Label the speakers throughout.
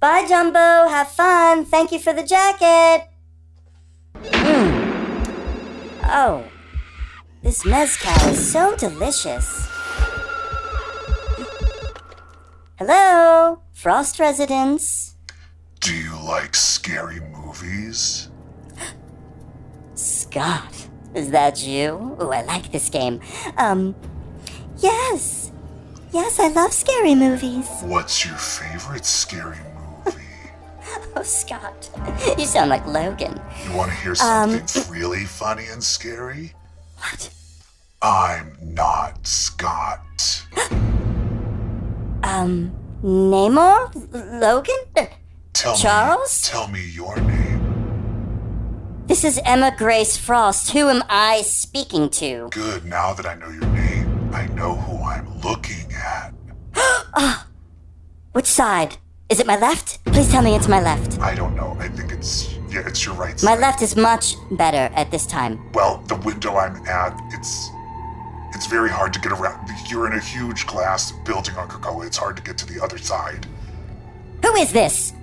Speaker 1: Bye, Jumbo. Have fun. Thank you for the jacket. Oh, this mezcal is so delicious. Hello, Frost residents.
Speaker 2: Do you like scary movies?
Speaker 1: Scott, is that you? Ooh, I like this game. Yes. Yes, I love scary movies.
Speaker 2: What's your favorite scary movie?
Speaker 1: Oh, Scott, you sound like Logan.
Speaker 2: You want to hear something really funny and scary?
Speaker 1: What?
Speaker 2: I'm not Scott.
Speaker 1: Namor? Logan? Charles?
Speaker 2: Tell me your name.
Speaker 1: This is Emma Grace Frost. Who am I speaking to?
Speaker 2: Good, now that I know your name, I know who I'm looking at.
Speaker 1: Which side? Is it my left? Please tell me it's my left.
Speaker 2: I don't know. I think it's your right
Speaker 1: My
Speaker 2: side.
Speaker 1: left is much better at this time.
Speaker 2: Well, the window I'm at, it's very hard to get around. You're in a huge glass building on Krakoa. It's hard to get to the other side.
Speaker 1: Who is this?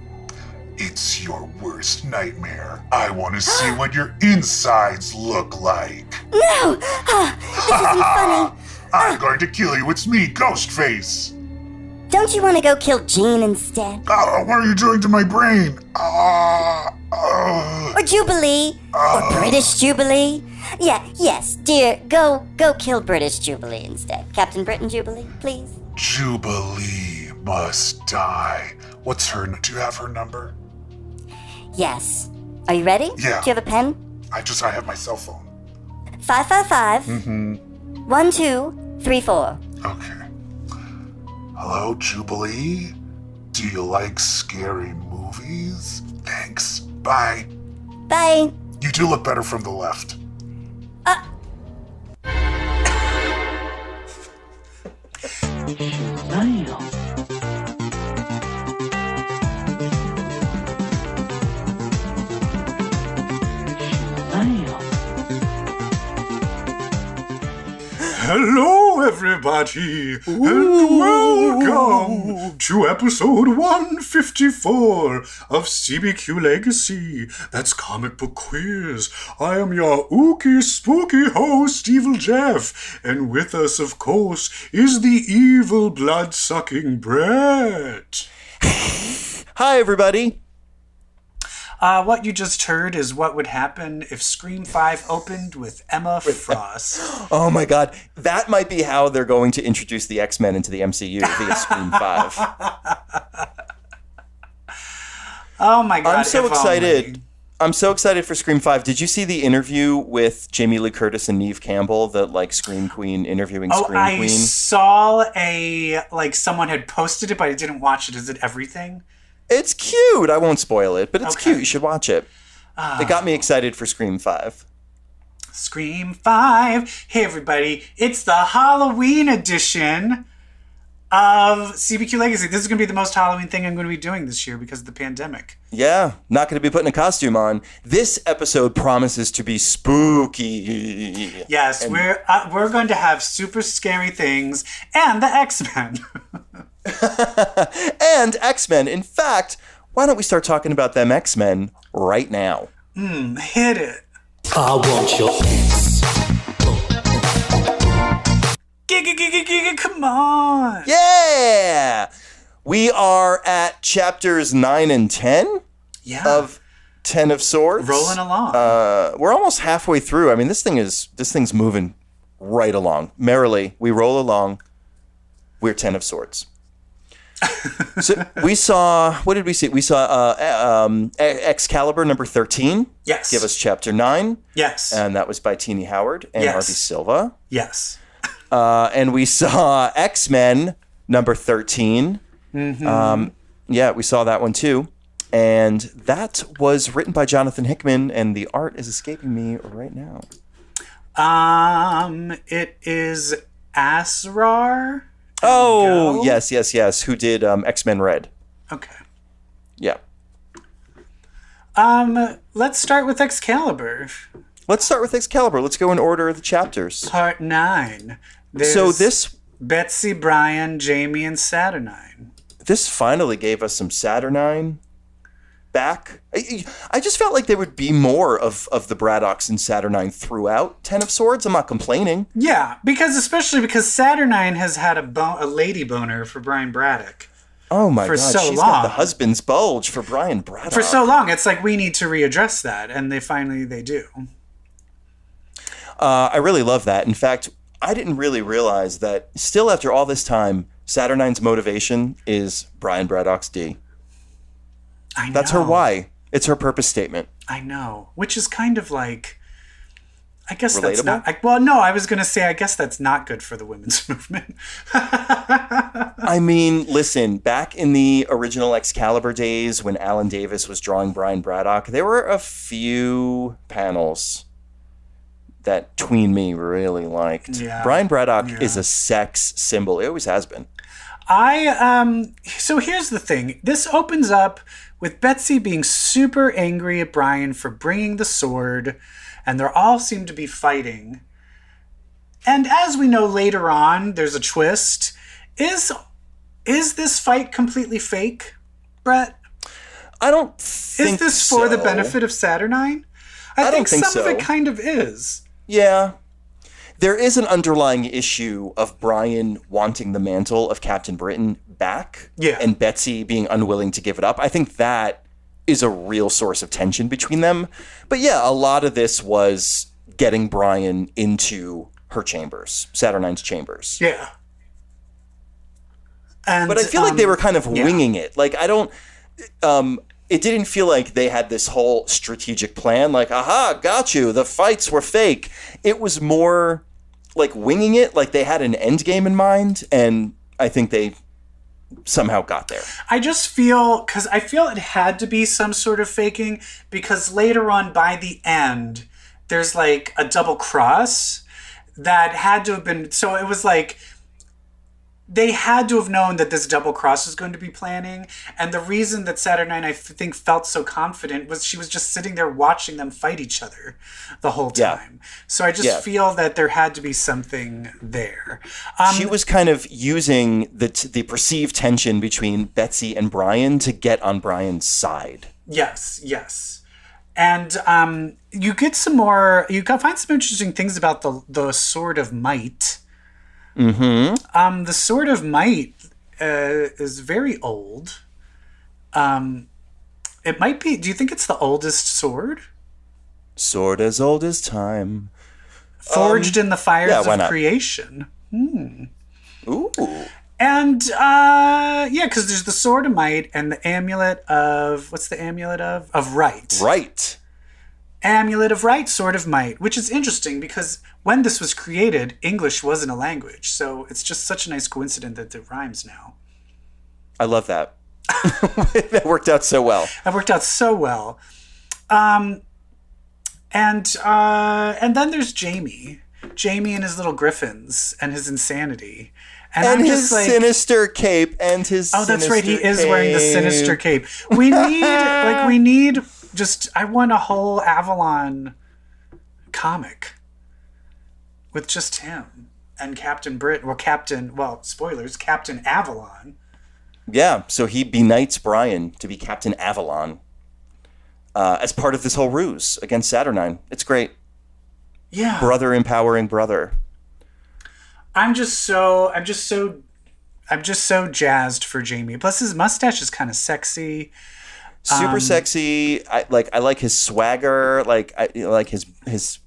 Speaker 2: It's your worst nightmare. I want to see what your insides look like.
Speaker 1: No! This isn't funny.
Speaker 2: I'm going to kill you. It's me, Ghostface.
Speaker 1: Don't you want to go kill Jean instead?
Speaker 2: What are you doing to my brain?
Speaker 1: Or Jubilee? Or British Jubilee? Yes, dear. Go kill British Jubilee instead. Captain Britain Jubilee, please.
Speaker 2: Jubilee must die. What's her? Do you have her number?
Speaker 1: Yes. Are you ready?
Speaker 2: Yeah.
Speaker 1: Do you have a pen?
Speaker 2: I have my cell phone.
Speaker 1: 555. 1234.
Speaker 2: Okay. Hello, Jubilee? Do you like scary movies? Thanks. Bye.
Speaker 1: Bye.
Speaker 2: You do look better from the left.
Speaker 3: Hello, everybody, and welcome to episode 154 of CBQ Legacy. That's Comic Book Quiz. I am your ooky spooky host, EvilJeff, and with us, of course, is the evil blood-sucking Brett.
Speaker 4: Hi, everybody.
Speaker 3: What you just heard is what would happen if Scream 5 opened with Emma Frost.
Speaker 4: Oh my god, that might be how they're going to introduce the X-Men into the MCU via Scream 5.
Speaker 3: Oh my god,
Speaker 4: I'm so excited.
Speaker 3: Only.
Speaker 4: I'm so excited for Scream 5. Did you see the interview with Jamie Lee Curtis and Neve Campbell, the Scream Queen interviewing Scream Queen?
Speaker 3: I saw someone had posted it, but I didn't watch it. Is it everything?
Speaker 4: It's cute. I won't spoil it, but it's
Speaker 3: Okay.
Speaker 4: cute. You should watch it. It got me excited for Scream 5.
Speaker 3: Scream 5. Hey, everybody. It's the Halloween edition of CBQ Legacy. This is going to be the most Halloween thing I'm going to be doing this year because of the pandemic.
Speaker 4: Yeah, not going to be putting a costume on. This episode promises to be spooky.
Speaker 3: Yes, we're going to have super scary things and the X-Men.
Speaker 4: And X-Men. In fact, why don't we start talking about them X-Men right now?
Speaker 3: Hit it.
Speaker 5: I want your ass.
Speaker 3: Giga, come on.
Speaker 4: Yeah! We are at chapters 9 and 10 of Ten of Swords.
Speaker 3: Rolling along.
Speaker 4: We're almost halfway through. I mean, this thing's moving right along. Merrily, we roll along. We're Ten of Swords. So we saw, what did we see? We saw Excalibur number 13.
Speaker 3: Yes.
Speaker 4: Give us chapter 9.
Speaker 3: Yes.
Speaker 4: And that was by Teenie Howard and
Speaker 3: Yes.
Speaker 4: Harvey Silva.
Speaker 3: Yes.
Speaker 4: And we saw X-Men number 13. Yeah, we saw that one too. And that was written by Jonathan Hickman, and the art is escaping me right now.
Speaker 3: It is Asrar.
Speaker 4: Oh,
Speaker 3: Go?
Speaker 4: yes. Who did X-Men Red?
Speaker 3: Okay.
Speaker 4: Yeah.
Speaker 3: Let's start with Excalibur.
Speaker 4: Let's start with Excalibur. Let's go in order of the chapters.
Speaker 3: Part 9. There's
Speaker 4: So this
Speaker 3: Betsy, Brian, Jamie, and Saturnine.
Speaker 4: this finally gave us some Saturnine back. I just felt like there would be more of the Braddocks and Saturnine throughout Ten of Swords. I'm not complaining.
Speaker 6: Yeah, especially because Saturnine has had a lady boner for Brian Braddock.
Speaker 4: Oh my
Speaker 6: for
Speaker 4: God,
Speaker 6: so
Speaker 4: she's
Speaker 6: long.
Speaker 4: got the husband's bulge for Brian Braddock.
Speaker 6: For so long, it's like we need to readdress that, and they do.
Speaker 4: I really love that. In fact, I didn't really realize that still after all this time, Saturnine's motivation is Brian Braddock's D.
Speaker 6: I know.
Speaker 4: That's her why. It's her purpose statement.
Speaker 6: I know, which is kind of like, I guess
Speaker 4: Relatable?
Speaker 6: that's not. Well, no, I was going to say, I guess that's not good for the women's movement.
Speaker 4: I mean, listen, back in the original Excalibur days when Alan Davis was drawing Brian Braddock, there were a few panels that tween me really liked.
Speaker 6: Yeah.
Speaker 4: Brian Braddock is a sex symbol. It always has been.
Speaker 6: So here's the thing. This opens up with Betsy being super angry at Brian for bringing the sword, and they all seem to be fighting. And as we know later on, there's a twist. Is this fight completely fake, Brett?
Speaker 4: I don't think
Speaker 6: Is this for the benefit of Saturnine? I think
Speaker 4: don't think
Speaker 6: some of
Speaker 4: so.
Speaker 6: it kind of is.
Speaker 4: Yeah. There is an underlying issue of Brian wanting the mantle of Captain Britain back, and Betsy being unwilling to give it up. I think that is a real source of tension between them. But yeah, a lot of this was getting Brian into her chambers, Saturnine's chambers.
Speaker 6: Yeah. And,
Speaker 4: but I feel like they were kind of winging it. Like, I don't... it didn't feel like they had this whole strategic plan, like, aha, got you, the fights were fake. It was more like winging it, like they had an end game in mind, and I think they somehow got there.
Speaker 6: I just feel, because I feel it had to be some sort of faking, because later on by the end, there's like a double cross that had to have been, so it was like, they had to have known that this double cross was going to be planning. And the reason that Saturnine, I think, felt so confident was she was just sitting there watching them fight each other the whole time. So I just feel that there had to be something there.
Speaker 4: She was kind of using the perceived tension between Betsy and Brian to get on Brian's side.
Speaker 6: Yes. And you get some more, find some interesting things about the Sword of Might.
Speaker 4: Mm-hmm.
Speaker 6: The Sword of Might is very old. It might be. Do you think it's the oldest sword?
Speaker 4: Sword as old as time.
Speaker 6: Forged in the fires of
Speaker 4: not?
Speaker 6: creation.
Speaker 4: Ooh.
Speaker 6: And because there's the Sword of Might and the amulet of, what's the amulet of? Of Right.
Speaker 4: Right.
Speaker 6: Amulet of Right, Sword of Might, which is interesting because when this was created, English wasn't a language. So it's just such a nice coincidence that it rhymes now.
Speaker 4: I love that. That worked out so well.
Speaker 6: And then there's Jamie. Jamie and his little griffins and his insanity. And I'm
Speaker 4: his
Speaker 6: just like,
Speaker 4: sinister cape and his
Speaker 6: oh, that's right. He is
Speaker 4: cape.
Speaker 6: wearing the sinister cape. We need I want a whole Avalon comic with just him and Captain Brit. Spoilers, Captain Avalon.
Speaker 4: Yeah, so he benights Brian to be Captain Avalon as part of this whole ruse against Saturnine. It's great.
Speaker 6: Yeah.
Speaker 4: Brother empowering brother.
Speaker 6: I'm just so jazzed for Jamie. Plus his mustache is kind of sexy.
Speaker 4: Super sexy. I like his swagger. He's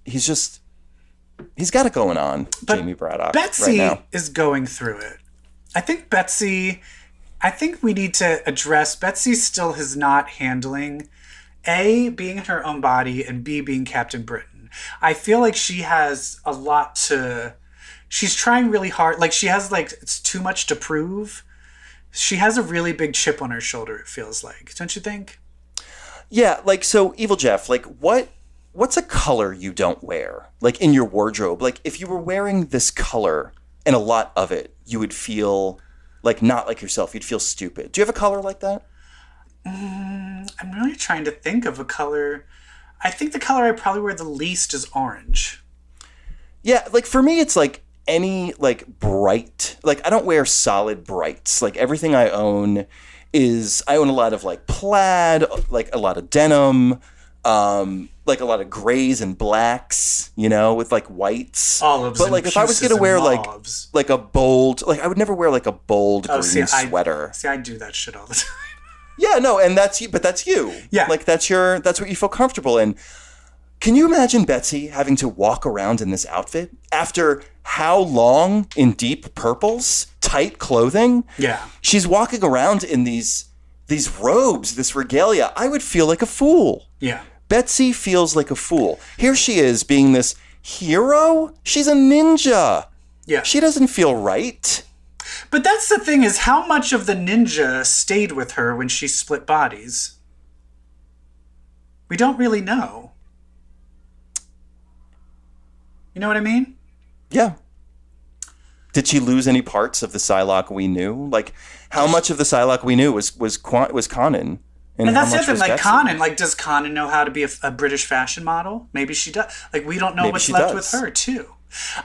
Speaker 4: got it going on. Jamie Braddock.
Speaker 6: Betsy
Speaker 4: right now
Speaker 6: is going through it. I think we need to address Betsy still is not handling A, being in her own body, and B, being Captain Britain. I feel like she has a lot she's trying really hard. Like she has it's too much to prove. She has a really big chip on her shoulder, it feels like. Don't you think?
Speaker 4: Yeah, so EvilJeff, what's a color you don't wear? Like in your wardrobe? Like if you were wearing this color and a lot of it, you would feel not like yourself. You'd feel stupid. Do you have a color like that?
Speaker 6: I'm really trying to think of a color. I think the color I probably wear the least is orange.
Speaker 4: Yeah, for me, it's any like bright, like I don't wear solid brights. Like everything I own I own a lot of like plaid, like a lot of denim, like a lot of grays and blacks, you know, with like whites.
Speaker 6: Olives.
Speaker 4: But like if I was gonna wear like a bold, like I would never wear like a bold green sweater.
Speaker 6: I do that shit all the time.
Speaker 4: Yeah, no, and that's you, but that's you.
Speaker 6: Yeah.
Speaker 4: Like that's what you feel comfortable in. Can you imagine Betsy having to walk around in this outfit after how long in deep purples, tight clothing?
Speaker 6: Yeah.
Speaker 4: She's walking around in these robes, this regalia. I would feel like a fool.
Speaker 6: Yeah.
Speaker 4: Betsy feels like a fool. Here she is being this hero. She's a ninja.
Speaker 6: Yeah.
Speaker 4: She doesn't feel right.
Speaker 6: But that's the thing, is how much of the ninja stayed with her when she split bodies? We don't really know. You know what I mean?
Speaker 4: Yeah. Did she lose any parts of the Psylocke we knew? Like, how much of the Psylocke we knew was Conan?
Speaker 6: And
Speaker 4: how
Speaker 6: that's the
Speaker 4: much
Speaker 6: other thing,
Speaker 4: was
Speaker 6: like
Speaker 4: Betsy?
Speaker 6: Conan, like does Conan know how to be a British fashion model? Maybe she does. Like we don't know
Speaker 4: Maybe
Speaker 6: what's
Speaker 4: she
Speaker 6: left
Speaker 4: does.
Speaker 6: with her too.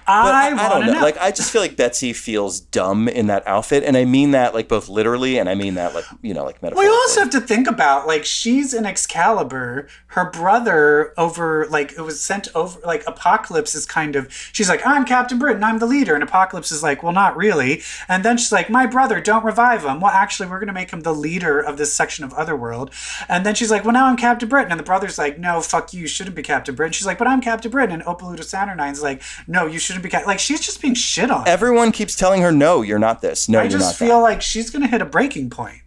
Speaker 4: But
Speaker 6: I
Speaker 4: I
Speaker 6: want
Speaker 4: don't
Speaker 6: to
Speaker 4: know.
Speaker 6: know.
Speaker 4: Like, I just feel like Betsy feels dumb in that outfit, and I mean that like both literally, and I mean that like, you know, like metaphorically.
Speaker 6: We also have to think about, like, she's in Excalibur. Her brother it was sent over, like, Apocalypse is kind of, she's like, I'm Captain Britain, I'm the leader. And Apocalypse is like, well, not really. And then she's like, my brother, don't revive him. Well, actually, we're going to make him the leader of this section of Otherworld. And then she's like, well, now I'm Captain Britain. And the brother's like, no, fuck you shouldn't be Captain Britain. She's like, but I'm Captain Britain. And Opaludo Saturnine's like, no, you shouldn't be Captain. Like, she's just being shit on.
Speaker 4: Everyone keeps telling her, no, you're not this. No,
Speaker 6: I
Speaker 4: you're not
Speaker 6: just feel like she's going to hit a breaking point.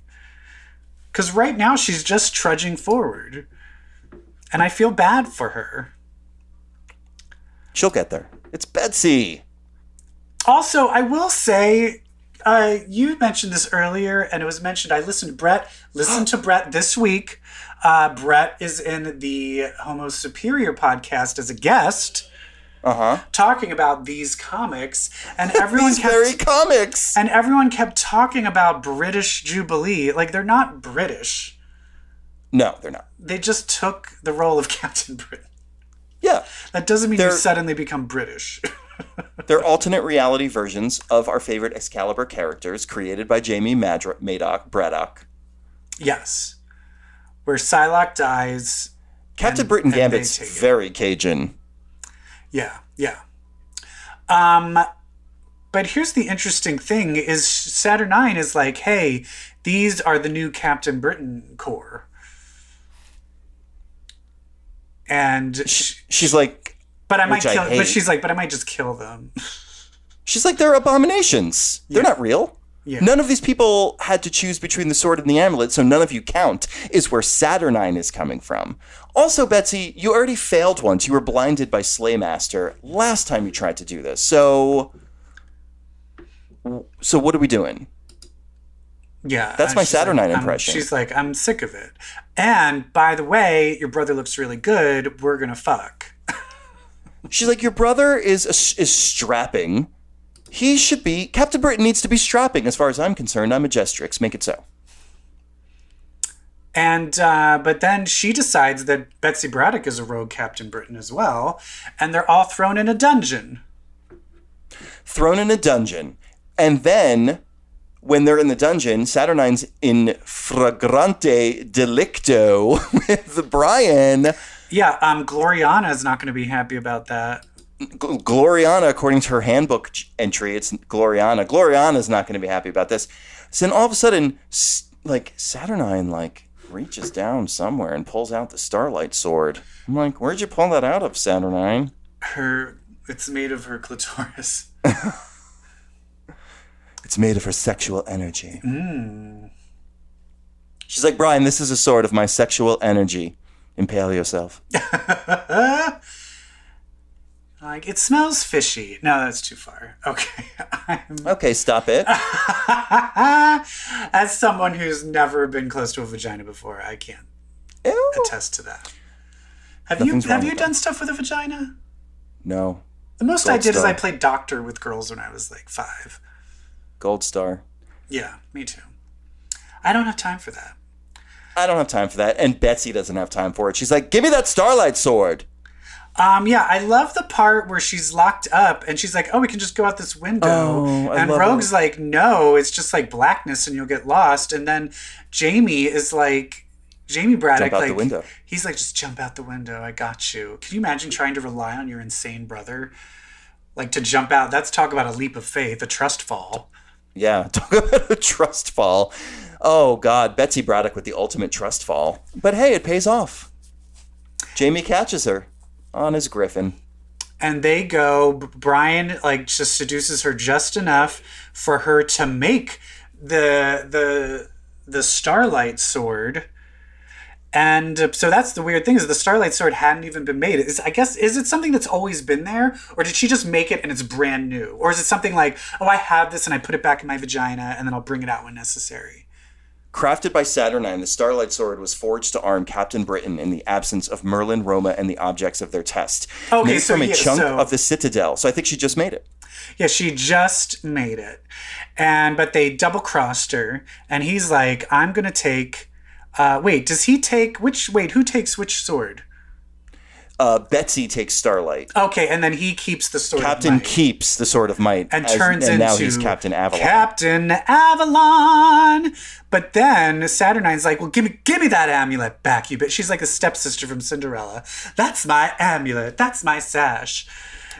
Speaker 6: Because right now she's just trudging forward. And I feel bad for her.
Speaker 4: She'll get there. It's Betsy.
Speaker 6: Also, I will say, you mentioned this earlier, and it was mentioned, I listened to Brett this week. Brett is in the Homo Superior podcast as a guest. Talking about these comics, and everyone
Speaker 4: comics.
Speaker 6: And everyone kept talking about British Jubilee. Like, they're not British.
Speaker 4: No, they're not.
Speaker 6: They just took the role of Captain Britain.
Speaker 4: Yeah.
Speaker 6: That doesn't mean you suddenly become British.
Speaker 4: They're alternate reality versions of our favorite Excalibur characters created by Jamie Braddock. Yes.
Speaker 6: Where Psylocke dies.
Speaker 4: Captain Britain Gambit's very Cajun.
Speaker 6: Yeah, yeah. But here's the interesting thing is Saturnine is like, hey, these are the new Captain Britain Corps. And
Speaker 4: she's like,
Speaker 6: but she's like, but I might just kill them.
Speaker 4: She's like, they're abominations. They're not real.
Speaker 6: Yeah.
Speaker 4: None of these people had to choose between the sword and the amulet, so none of you count, is where Saturnine is coming from. Also, Betsy, you already failed once. You were blinded by Slaymaster last time you tried to do this. So what are we doing?
Speaker 6: Yeah.
Speaker 4: That's my Saturnine impression.
Speaker 6: She's like, I'm sick of it. And, by the way, your brother looks really good. We're gonna fuck.
Speaker 4: She's like, your brother is strapping. He should be... Captain Britain needs to be strapping, as far as I'm concerned. I'm a gestrix. Make it so.
Speaker 6: And, but then she decides that Betsy Braddock is a rogue Captain Britain as well. And they're all thrown in a dungeon.
Speaker 4: And then, when they're in the dungeon, Saturnine's in flagrante delicto with Brian.
Speaker 6: Yeah, Gloriana is not going to be happy about that.
Speaker 4: Gloriana, according to her handbook entry, it's Gloriana. Gloriana's not going to be happy about this. So then all of a sudden, like, Saturnine, like, reaches down somewhere and pulls out the Starlight Sword. I'm like, where'd you pull that out of, Saturnine?
Speaker 6: It's made of her clitoris.
Speaker 4: It's made of her sexual energy. She's like, Brian, this is a sword of my sexual energy. Impale yourself.
Speaker 6: Like, it smells fishy. No, that's too far. Okay.
Speaker 4: Okay, stop it.
Speaker 6: As someone who's never been close to a vagina before, I can't attest to that. Have you done stuff with a vagina?
Speaker 4: No.
Speaker 6: The most I did is I played doctor with girls when I was like 5.
Speaker 4: Gold star.
Speaker 6: Yeah, me too. I don't have time for that.
Speaker 4: I don't have time for that, and Betsy doesn't have time for it. She's like, give me that Starlight Sword.
Speaker 6: Yeah, I love the part where she's locked up and she's like, oh, we can just go out this window.
Speaker 4: Oh, I
Speaker 6: and
Speaker 4: love
Speaker 6: Rogue's
Speaker 4: it.
Speaker 6: like, no, it's just like blackness and you'll get lost. And then Jamie is like, Jamie Braddock,
Speaker 4: Jump out
Speaker 6: like,
Speaker 4: the window.
Speaker 6: he's like, just jump out the window. I got you. Can you imagine trying to rely on your insane brother? Like to jump out. That's talk about a leap of faith, a trust fall.
Speaker 4: Yeah, talk about a trust fall. Oh, God, Betsy Braddock with the ultimate trust fall. But hey, it pays off. Jamie catches her on his griffin.
Speaker 6: And they go, Brian like just seduces her just enough for her to make the Starlight Sword. And so that's the weird thing is the Starlight Sword hadn't even been made. Is it something that's always been there? Or did she just make it and it's brand new? Or is it something like, oh, I have this and I put it back in my vagina and then I'll bring it out when necessary?
Speaker 4: Crafted by Saturnine, the Starlight Sword was forged to arm Captain Britain in the absence of Merlin, Roma, and the objects of their test.
Speaker 6: Okay,
Speaker 4: made
Speaker 6: so
Speaker 4: from a
Speaker 6: yeah,
Speaker 4: chunk
Speaker 6: so-
Speaker 4: of the Citadel. So I think she just made it.
Speaker 6: Yeah, she just made it. But they double-crossed her and he's like, I'm going to take... who takes which sword?
Speaker 4: Betsy takes Starlight.
Speaker 6: Okay, and then he keeps the sword
Speaker 4: Captain
Speaker 6: of might.
Speaker 4: keeps the Sword of Might.
Speaker 6: And turns
Speaker 4: and
Speaker 6: into
Speaker 4: now he's Captain Avalon.
Speaker 6: Captain Avalon. But then Saturnine's like, well, give me that amulet back, you bitch. She's like a stepsister from Cinderella. That's my amulet. That's my sash.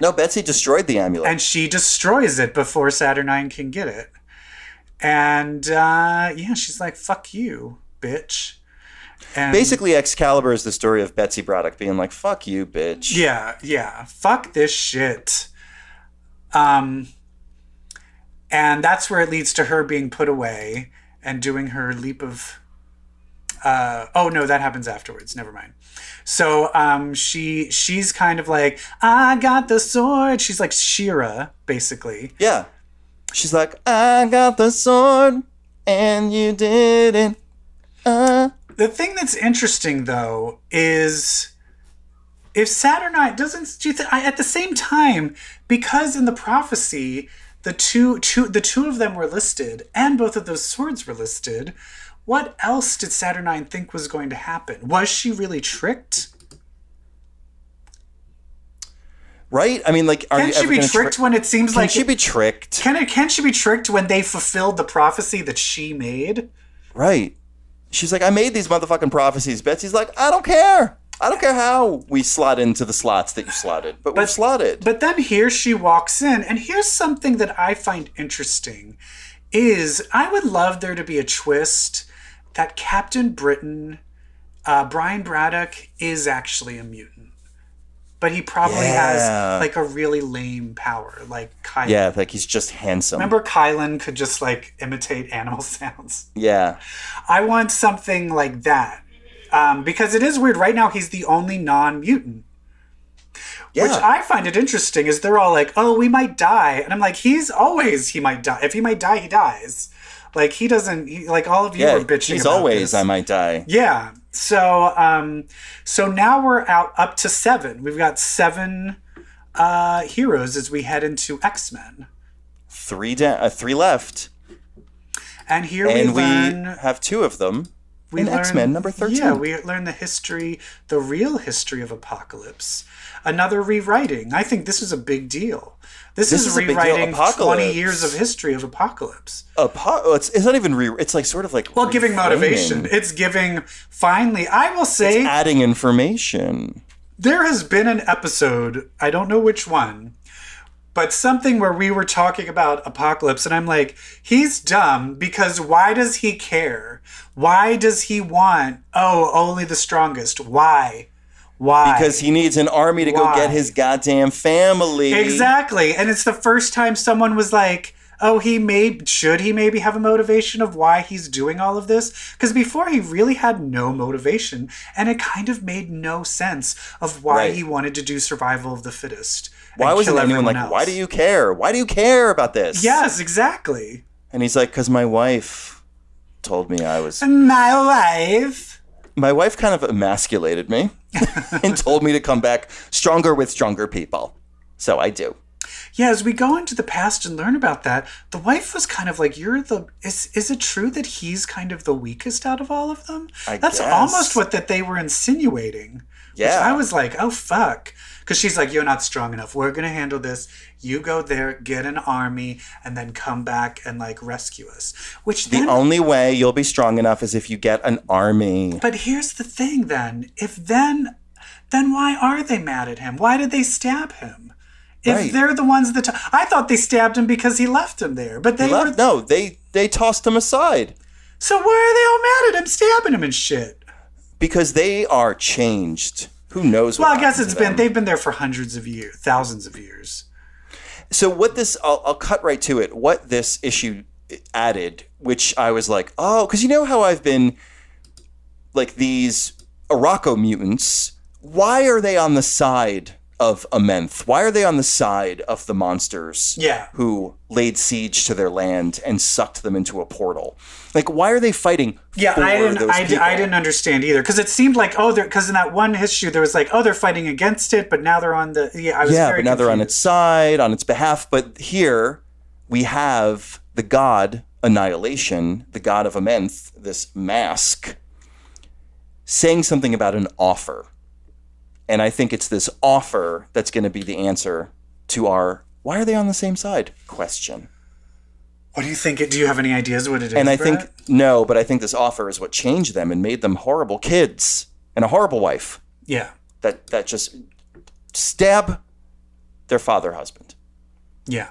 Speaker 4: No, Betsy destroyed the amulet.
Speaker 6: And she destroys it before Saturnine can get it. And she's like, fuck you, bitch. And
Speaker 4: basically, Excalibur is the story of Betsy Braddock being like, fuck you, bitch.
Speaker 6: Yeah. Fuck this shit. And that's where it leads to her being put away and doing her leap of... that happens afterwards. Never mind. So she's kind of like, I got the sword. She's like She-Ra, basically.
Speaker 4: Yeah. She's like, I got the sword and you didn't.
Speaker 6: The thing that's interesting, though, is if Saturnine doesn't... at the same time, because in the prophecy, the two of them were listed, and both of those swords were listed, what else did Saturnine think was going to happen? Was she really tricked?
Speaker 4: Right? I mean, like, are
Speaker 6: Can
Speaker 4: you
Speaker 6: she
Speaker 4: ever
Speaker 6: be
Speaker 4: gonna
Speaker 6: tricked when it seems like...
Speaker 4: Can she be tricked?
Speaker 6: Can she be tricked when they fulfilled the prophecy that she made?
Speaker 4: Right. She's like, I made these motherfucking prophecies. Betsy's like, I don't care. I don't care how we slot into the slots that you slotted, but we've slotted.
Speaker 6: But then here she walks in, and here's something that I find interesting, is I would love there to be a twist that Captain Britain, Brian Braddock, is actually a mutant. But he probably has, like, a really lame power, like Kylan.
Speaker 4: Yeah, like he's just handsome.
Speaker 6: Remember Kylan could just, like, imitate animal sounds?
Speaker 4: Yeah.
Speaker 6: I want something like that. Because it is weird. Right now, he's the only non-mutant.
Speaker 4: Yeah.
Speaker 6: Which I find it interesting, is they're all like, oh, we might die. And I'm like, he might die. If he might die, he dies. Like, he doesn't, like, all of you are bitching
Speaker 4: he's
Speaker 6: about
Speaker 4: always,
Speaker 6: this.
Speaker 4: I might die.
Speaker 6: Yeah. So, so now we're up to 7. We've got 7 heroes as we head into X-Men.
Speaker 4: 3 left.
Speaker 6: And here
Speaker 4: and
Speaker 6: we learn...
Speaker 4: have 2 of them in
Speaker 6: learn,
Speaker 4: X-Men number 13.
Speaker 6: Yeah, we learn the real history of Apocalypse. Another rewriting. I think this is a big deal. This is rewriting 20 years of history of Apocalypse.
Speaker 4: It's not even it's like sort of like...
Speaker 6: Well, giving motivation. It's giving... Finally, I will say...
Speaker 4: It's adding information.
Speaker 6: There has been an episode, I don't know which one, but something where we were talking about Apocalypse, and I'm like, he's dumb because why does he care? Why does he want, only the strongest? Why? Why?
Speaker 4: Because he needs an army to go get his goddamn family.
Speaker 6: Exactly. And it's the first time someone was like, should he maybe have a motivation of why he's doing all of this? Because before he really had no motivation, and it kind of made no sense of why he wanted to do survival of the fittest.
Speaker 4: Why wasn't anyone like, why do you care? Why do you care about this?
Speaker 6: Yes, exactly.
Speaker 4: And he's like, because my wife told me I was...
Speaker 6: My wife?
Speaker 4: My wife kind of emasculated me and told me to come back stronger with stronger people. So I do.
Speaker 6: Yeah, as we go into the past and learn about that, the wife was kind of like, is it true that he's kind of the weakest out of all of them? That's
Speaker 4: guess.
Speaker 6: almost what that they were insinuating.
Speaker 4: Yeah.
Speaker 6: Which I was like, oh, fuck. Because she's like, you're not strong enough. We're going to handle this. You go there, get an army, and then come back and, like, rescue us. Which
Speaker 4: The
Speaker 6: then...
Speaker 4: only way you'll be strong enough is if you get an army.
Speaker 6: But here's the thing, then. Then why are they mad at him? Why did they stab him? If
Speaker 4: Right.
Speaker 6: they're the ones that... I thought they stabbed him because he left him there. But they were...
Speaker 4: No, they tossed him aside.
Speaker 6: So why are they all mad at him, stabbing him and shit?
Speaker 4: Because they are changed. Who knows what
Speaker 6: Well, I guess
Speaker 4: happened to them.
Speaker 6: they've been there for hundreds of years, thousands of years.
Speaker 4: So what this, I'll cut right to it. What this issue added, which I was like, oh, because you know how I've been, like, these Araco mutants, why are they on the side of Amenth? Why are they on the side of the monsters who laid siege to their land and sucked them into a portal? Like, why are they fighting for those people?
Speaker 6: I didn't understand either, because it seemed like, because in that one issue there was like, they're fighting against it, but now they're on the
Speaker 4: but now they're on its side, on its behalf. But here we have the god Annihilation, the god of Amenth, this mask, saying something about an offer. And I think it's this offer that's going to be the answer to our "why are they on the same side?" question.
Speaker 6: What do you think? Do you have any ideas what it is?
Speaker 4: And I
Speaker 6: Brett?
Speaker 4: think no, but I think this offer is what changed them and made them horrible kids and a horrible wife.
Speaker 6: Yeah.
Speaker 4: That just stab their father husband.
Speaker 6: Yeah.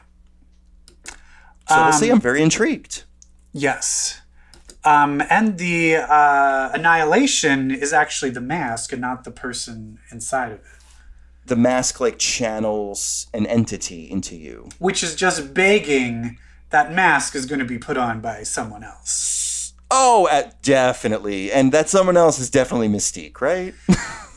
Speaker 4: So we'll see. I'm very intrigued.
Speaker 6: Yes. And the Annihilation is actually the mask and not the person inside of it.
Speaker 4: The mask like channels an entity into you.
Speaker 6: Which is just begging that mask is going to be put on by someone else.
Speaker 4: Oh, definitely. And that someone else is definitely Mystique, right?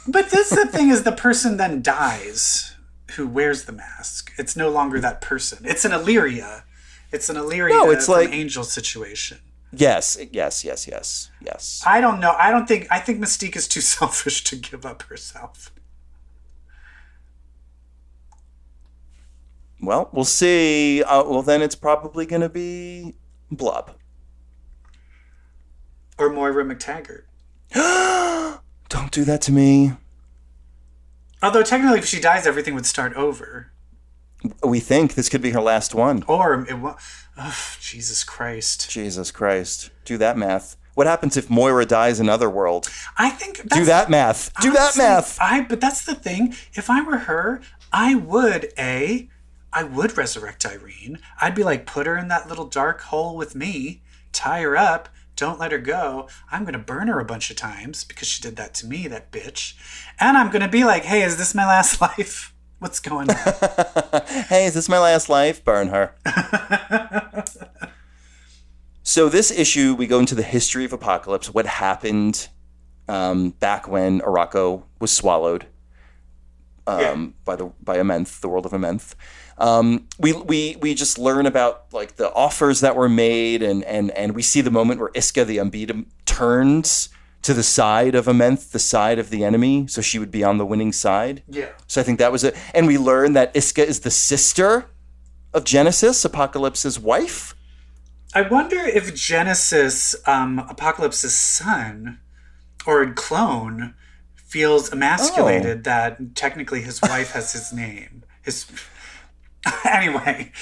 Speaker 6: But this the thing is, the person then dies who wears the mask. It's no longer that person. It's an Illyria. It's an Illyria from Angel situation.
Speaker 4: Yes.
Speaker 6: I don't know. I think Mystique is too selfish to give up herself.
Speaker 4: Well, we'll see. Then it's probably going to be Blob.
Speaker 6: Or Moira McTaggart.
Speaker 4: Don't do that to me.
Speaker 6: Although technically if she dies, everything would start over.
Speaker 4: We think this could be her last one.
Speaker 6: Or it will... Jesus Christ.
Speaker 4: Jesus Christ. Do that math. What happens if Moira dies in Otherworld?
Speaker 6: I think...
Speaker 4: Do that math. Do that math.
Speaker 6: But that's the thing. If I were her, I would resurrect Irene. I'd be like, put her in that little dark hole with me, tie her up, don't let her go. I'm going to burn her a bunch of times because she did that to me, that bitch. And I'm going to be like, hey, is this my last life? What's going on?
Speaker 4: Hey, is this my last life? Burn her. So this issue, we go into the history of Apocalypse, what happened back when Araco was swallowed by Amenth, the world of Amenth. We just learn about like the offers that were made, and we see the moment where Iska the Unbeaten turns to the side of Amenth, the side of the enemy, so she would be on the winning side.
Speaker 6: Yeah.
Speaker 4: So I think that was it. And we learn that Iska is the sister of Genesis, Apocalypse's wife.
Speaker 6: I wonder if Genesis, Apocalypse's son, or clone, feels emasculated that technically his wife has his name. Anyway.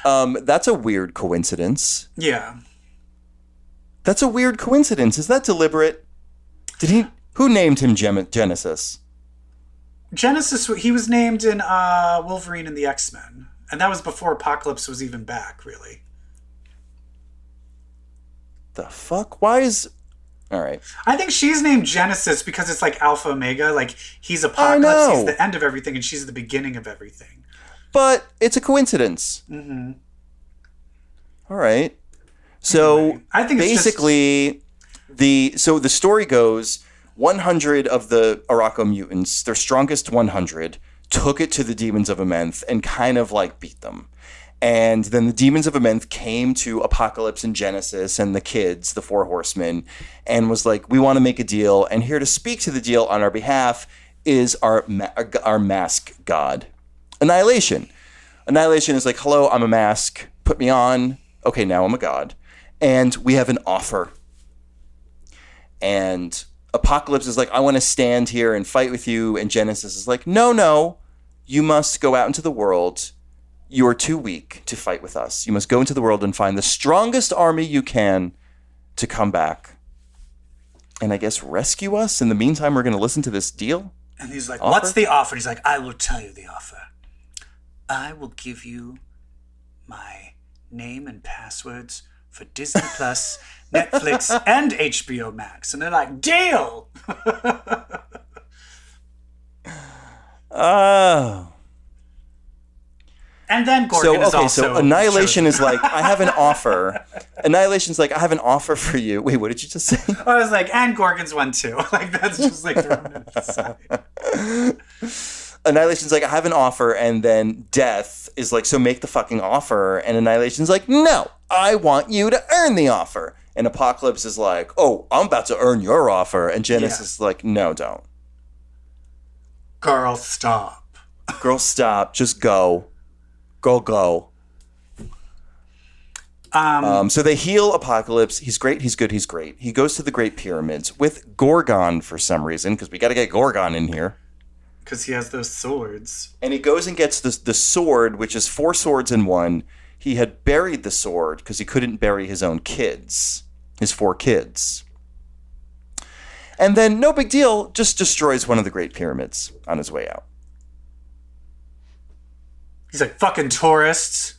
Speaker 4: That's a weird coincidence.
Speaker 6: Yeah.
Speaker 4: That's a weird coincidence. Is that deliberate? Who named him Genesis?
Speaker 6: Genesis, he was named in Wolverine and the X-Men. And that was before Apocalypse was even back, really.
Speaker 4: The fuck? Why is... All right.
Speaker 6: I think she's named Genesis because it's like Alpha Omega. Like, he's Apocalypse, he's the end of everything, and she's the beginning of everything.
Speaker 4: But it's a coincidence. Mm-hmm. All right. So
Speaker 6: anyway, I think
Speaker 4: basically, the story goes, 100 of the Araco mutants, their strongest 100, took it to the demons of Amenth and kind of like beat them. And then the demons of Amenth came to Apocalypse and Genesis and the kids, the Four Horsemen, and was like, we want to make a deal. And here to speak to the deal on our behalf is our mask god, Annihilation. Annihilation is like, hello, I'm a mask. Put me on. Okay, now I'm a god. And we have an offer. And Apocalypse is like, I want to stand here and fight with you. And Genesis is like, no. You must go out into the world. You are too weak to fight with us. You must go into the world and find the strongest army you can to come back. And I guess rescue us. In the meantime, we're going to listen to this deal.
Speaker 6: And he's like,
Speaker 4: Offer?
Speaker 6: what's the offer? He's like, I will tell you the offer. I will give you my name and passwords for Disney Plus, Netflix, and HBO Max. And they're like, deal!
Speaker 4: Oh.
Speaker 6: And then Gorgon is also...
Speaker 4: So Annihilation
Speaker 6: chosen.
Speaker 4: is like, I have an offer. Annihilation's like, I have an offer for you. Wait, what did you just say?
Speaker 6: I was like, and Gorgon's one too. Like, that's just like thrown in the side.
Speaker 4: Annihilation's like, I have an offer, and then Death is like, so make the fucking offer. And Annihilation's like, no, I want you to earn the offer. And Apocalypse is like, oh, I'm about to earn your offer. And Genesis is like, no, don't.
Speaker 6: Girl, stop.
Speaker 4: Girl, stop. Just go. Go. So they heal Apocalypse. He's great. He's good. He's great. He goes to the Great Pyramids with Gorgon for some reason, because we got to get Gorgon in here.
Speaker 6: Because he has those swords.
Speaker 4: And he goes and gets the sword, which is 4 swords in one. He had buried the sword because he couldn't bury his own kids, his 4 kids. And then, no big deal, just destroys one of the Great Pyramids on his way out.
Speaker 6: He's like, fucking tourists.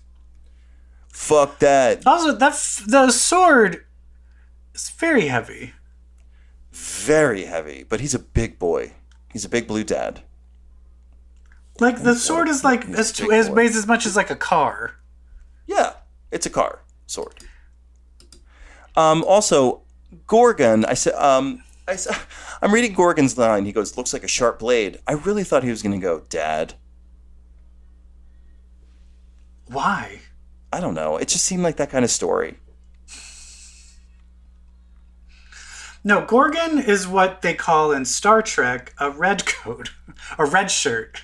Speaker 4: Fuck that.
Speaker 6: Also, the sword is very heavy.
Speaker 4: Very heavy, but he's a big boy. He's a big blue dad.
Speaker 6: Like, the sword is like, weighs as much as like a car.
Speaker 4: Yeah, it's a car sword. Also, Gorgon, I'm reading Gorgon's line. He goes, looks like a sharp blade. I really thought he was going to go, Dad.
Speaker 6: Why?
Speaker 4: I don't know. It just seemed like that kind of story.
Speaker 6: No, Gorgon is what they call in Star Trek a red coat. A red shirt.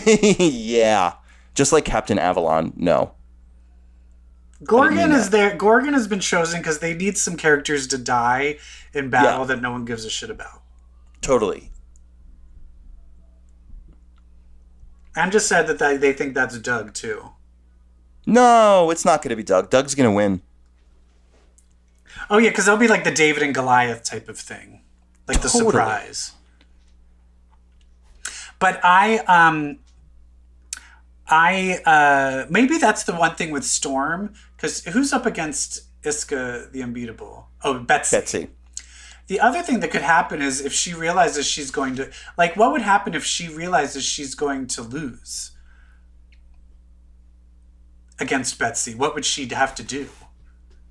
Speaker 4: Yeah. Just like Captain Avalon. No.
Speaker 6: Gorgon is there. Gorgon has been chosen because they need some characters to die in battle that no one gives a shit about.
Speaker 4: Totally.
Speaker 6: I'm just sad that they think that's Doug, too.
Speaker 4: No, it's not going to be Doug. Doug's going to win.
Speaker 6: Oh, yeah, because that'll be like the David and Goliath type of thing. Like the surprise. But maybe that's the one thing with Storm, because who's up against Iska the Unbeatable? Oh, Betsy. The other thing that could happen is if she realizes she's going to... Like, what would happen if she realizes she's going to lose against Betsy? What would she have to do?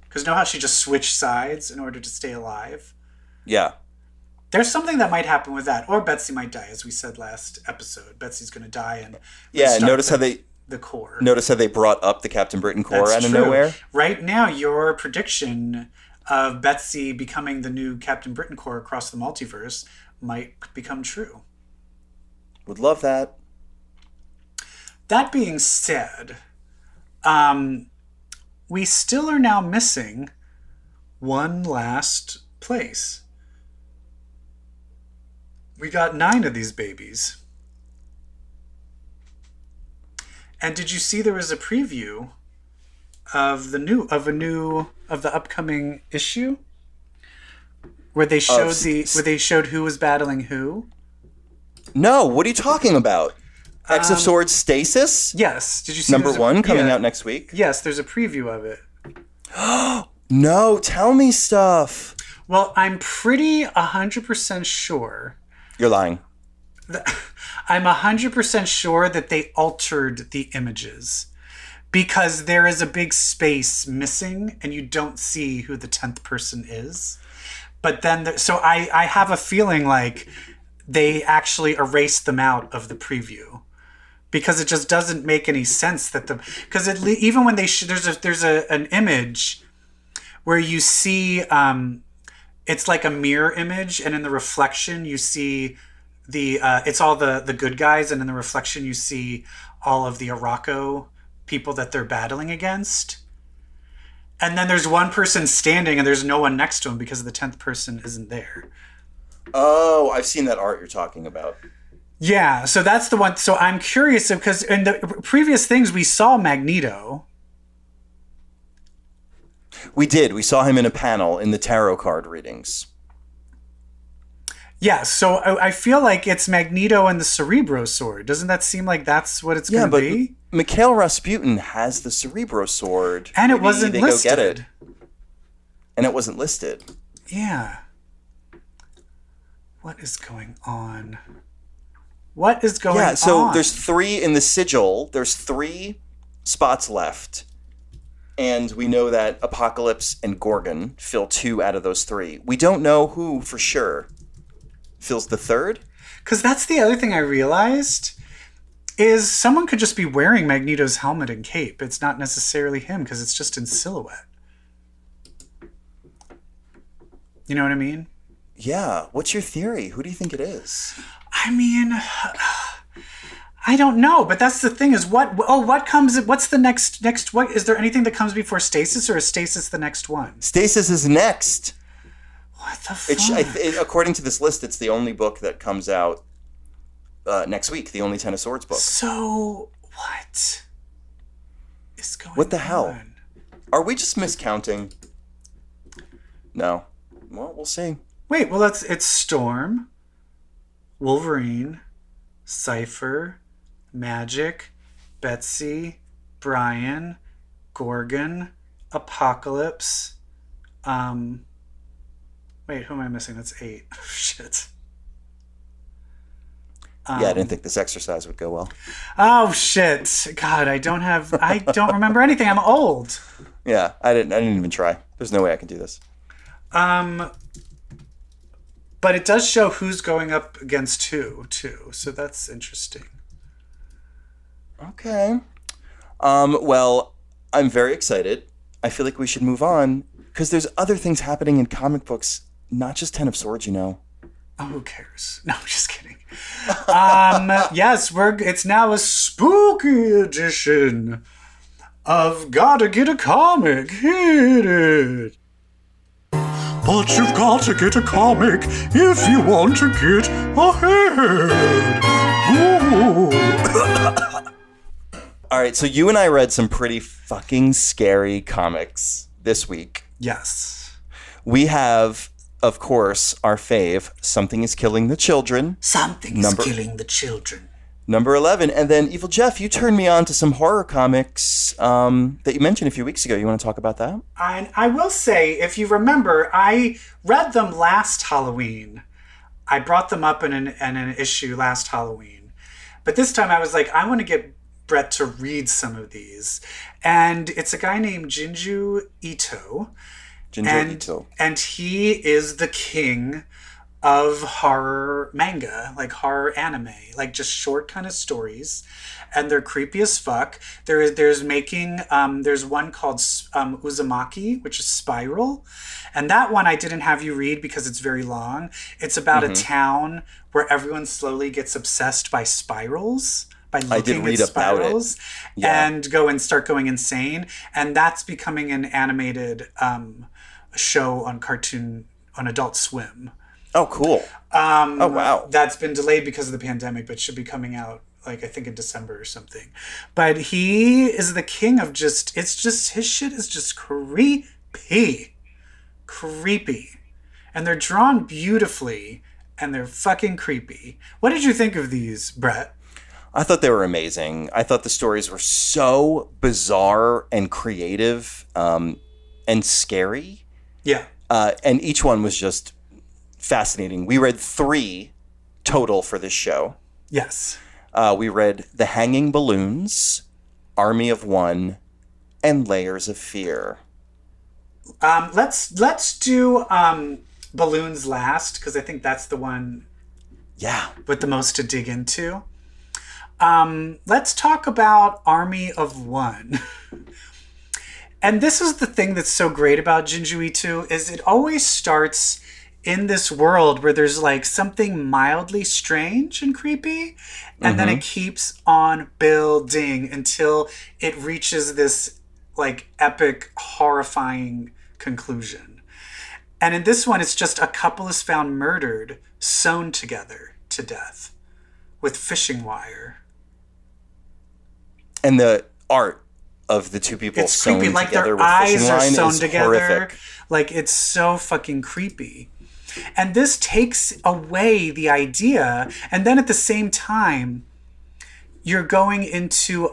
Speaker 6: Because know how she just switched sides in order to stay alive?
Speaker 4: Yeah.
Speaker 6: There's something that might happen with that. Or Betsy might die, as we said last episode. Betsy's going to die and...
Speaker 4: Yeah, notice how they...
Speaker 6: The core.
Speaker 4: Notice how they brought up the Captain Britain core out of nowhere?
Speaker 6: Right now, your prediction of Betsy becoming the new Captain Britain core across the multiverse might become true.
Speaker 4: Would love that.
Speaker 6: That being said, we still are now missing one last place. We got 9 of these babies. And did you see there was a preview of the upcoming issue where they showed who was battling who?
Speaker 4: No, what are you talking about? X of Swords Stasis?
Speaker 6: Yes. Did you see
Speaker 4: Number 1 coming out next week?
Speaker 6: Yes, there's a preview of it.
Speaker 4: No, tell me stuff.
Speaker 6: Well, I'm pretty 100% sure.
Speaker 4: You're lying.
Speaker 6: I'm 100% sure that they altered the images because there is a big space missing and you don't see who the 10th person is. But then, so I have a feeling like they actually erased them out of the preview because it just doesn't make any sense that even when they there's an image where you see it's like a mirror image and in the reflection you see it's all the good guys, and in the reflection you see all of the Araco people that they're battling against. And then there's one person standing and there's no one next to him because the 10th person isn't there.
Speaker 4: Oh, I've seen that art you're talking about.
Speaker 6: Yeah, so that's the one. So I'm curious because in the previous things we saw Magneto.
Speaker 4: We did. We saw him in a panel in the tarot card readings.
Speaker 6: Yeah, so I feel like it's Magneto and the Cerebro sword. Doesn't that seem like that's what it's going to be?
Speaker 4: Mikhail Rasputin has the Cerebro sword.
Speaker 6: And
Speaker 4: Maybe
Speaker 6: it wasn't
Speaker 4: they
Speaker 6: listed.
Speaker 4: Go get it. And it wasn't listed.
Speaker 6: Yeah. What is going on? What is going on?
Speaker 4: Yeah, so there's 3 in the sigil. There's 3 spots left. And we know that Apocalypse and Gorgon fill 2 out of those 3. We don't know who for sure fills the 3rd.
Speaker 6: Because that's the other thing I realized is someone could just be wearing Magneto's helmet and cape. It's not necessarily him because it's just in silhouette. You know what I mean?
Speaker 4: Yeah. What's your theory? Who do you think it is?
Speaker 6: I mean, I don't know, but that's the thing is what's the next, what, is there anything that comes before Stasis, or is Stasis the next one?
Speaker 4: Stasis is next.
Speaker 6: What the fuck?
Speaker 4: According to this list, it's the only book that comes out next week, the only Ten of Swords book.
Speaker 6: So, what is going on?
Speaker 4: What the hell? Are we just miscounting? No. Well, we'll see.
Speaker 6: Wait, well, it's Storm, Wolverine, Cypher, Magic, Betsy, Brian, Gorgon, Apocalypse. Wait, who am I missing? That's 8. Shit.
Speaker 4: Yeah, I didn't think this exercise would go well.
Speaker 6: Oh shit! God, I don't remember anything. I'm old.
Speaker 4: Yeah, I didn't even try. There's no way I can do this.
Speaker 6: But it does show who's going up against who too, so that's interesting.
Speaker 4: Okay. Well, I'm very excited. I feel like we should move on because there's other things happening in comic books, not just Ten of Swords, you know.
Speaker 6: Oh, who cares? No, I'm just kidding. Yes, it's now a spooky edition of Gotta Get a Comic. Hit it.
Speaker 3: But you've got to get a comic if you want to get ahead. Ooh.
Speaker 4: All right, so you and I read some pretty fucking scary comics this week.
Speaker 6: Yes.
Speaker 4: We have, of course, our fave, Something is Killing the Children.
Speaker 6: Something is killing the children.
Speaker 4: Number 11. And then, EvilJeff, you turned me on to some horror comics that you mentioned a few weeks ago. You want to talk about that?
Speaker 6: I will say, if you remember, I read them last Halloween. I brought them up in an issue last Halloween. But this time I was like, I want to get Brett to read some of these. And it's a guy named Junji Ito. And he is the king of horror manga, like horror anime, like just short kind of stories, and they're creepy as fuck. There's one called Uzumaki, which is Spiral, and that one I didn't have you read because it's very long. It's about a town where everyone slowly gets obsessed by spirals, by looking at spirals, and start going insane, and that's becoming an animated show on Adult Swim.
Speaker 4: Oh, cool. Oh, wow.
Speaker 6: That's been delayed because of the pandemic, but should be coming out, like, I think in December or something. But he is the king of his shit is just creepy. Creepy. And they're drawn beautifully, and they're fucking creepy. What did you think of these, Brett?
Speaker 4: I thought they were amazing. I thought the stories were so bizarre and creative and scary.
Speaker 6: Yeah.
Speaker 4: And each one was just fascinating. We read 3 total for this show.
Speaker 6: Yes.
Speaker 4: We read The Hanging Balloons, Army of One, and Layers of Fear.
Speaker 6: Let's do Balloons last, because I think that's the one with the most to dig into. Let's talk about Army of One. And this is the thing that's so great about Junji Ito, is it always starts in this world where there's like something mildly strange and creepy, and then it keeps on building until it reaches this like epic, horrifying conclusion. And in this one, it's just a couple is found murdered, sewn together to death with fishing wire.
Speaker 4: And the art of the two people
Speaker 6: It's
Speaker 4: sewn
Speaker 6: creepy, like
Speaker 4: together
Speaker 6: their
Speaker 4: with fishing
Speaker 6: eyes are
Speaker 4: line
Speaker 6: sewn
Speaker 4: is
Speaker 6: together.
Speaker 4: horrific.
Speaker 6: Like, it's so fucking creepy. And this takes away the idea, and then at the same time, you're going into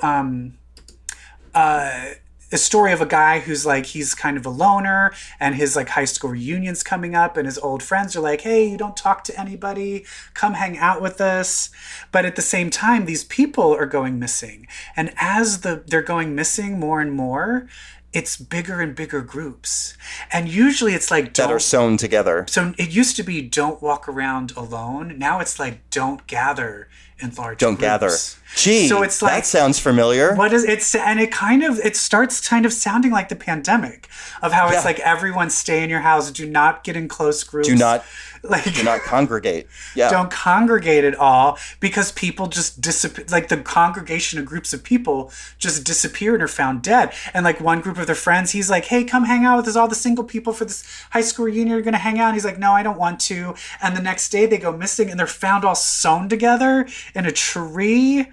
Speaker 6: a story of a guy who's like, he's kind of a loner, and his like high school reunion's coming up, and his old friends are like, hey, you don't talk to anybody, come hang out with us. But at the same time, these people are going missing, and as they're going missing more and more, it's bigger and bigger groups. And usually it's like
Speaker 4: that are sewn together.
Speaker 6: So it used to be don't walk around alone. Now it's like don't gather in large
Speaker 4: Don't
Speaker 6: groups.
Speaker 4: gather. Gee,
Speaker 6: so it's like,
Speaker 4: that sounds familiar.
Speaker 6: What is it? And it starts kind of sounding like the pandemic of how it's like everyone stay in your house, do not get in close groups.
Speaker 4: Do not
Speaker 6: like
Speaker 4: congregate. Yeah.
Speaker 6: Don't congregate at all, because people just disappear. Like the congregation of groups of people just disappeared or found dead. And like one group of their friends, he's like, hey, come hang out with us, all the single people for this high school reunion are going to hang out. And he's like, no, I don't want to. And the next day they go missing and they're found all sewn together in a tree.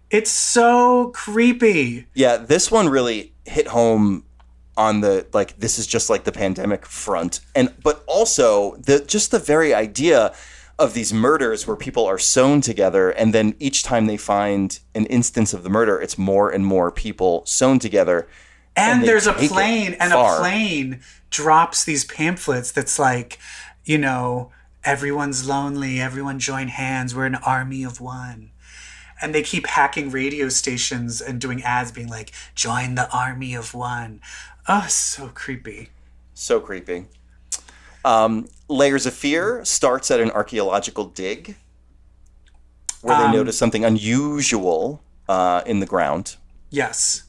Speaker 6: It's so creepy.
Speaker 4: Yeah, this one really hit home on the like this is just like the pandemic front, but also the very idea of these murders where people are sewn together, and then each time they find an instance of the murder, it's more and more people sewn together.
Speaker 6: And there's a
Speaker 4: take
Speaker 6: plane,
Speaker 4: it
Speaker 6: and
Speaker 4: far.
Speaker 6: a plane drops these pamphlets that's like, you know, everyone's lonely, everyone join hands, we're an army of one. And they keep hacking radio stations and doing ads being like, join the army of one. Oh, so creepy.
Speaker 4: So creepy. Layers of Fear starts at an archaeological dig where they notice something unusual in the ground.
Speaker 6: Yes.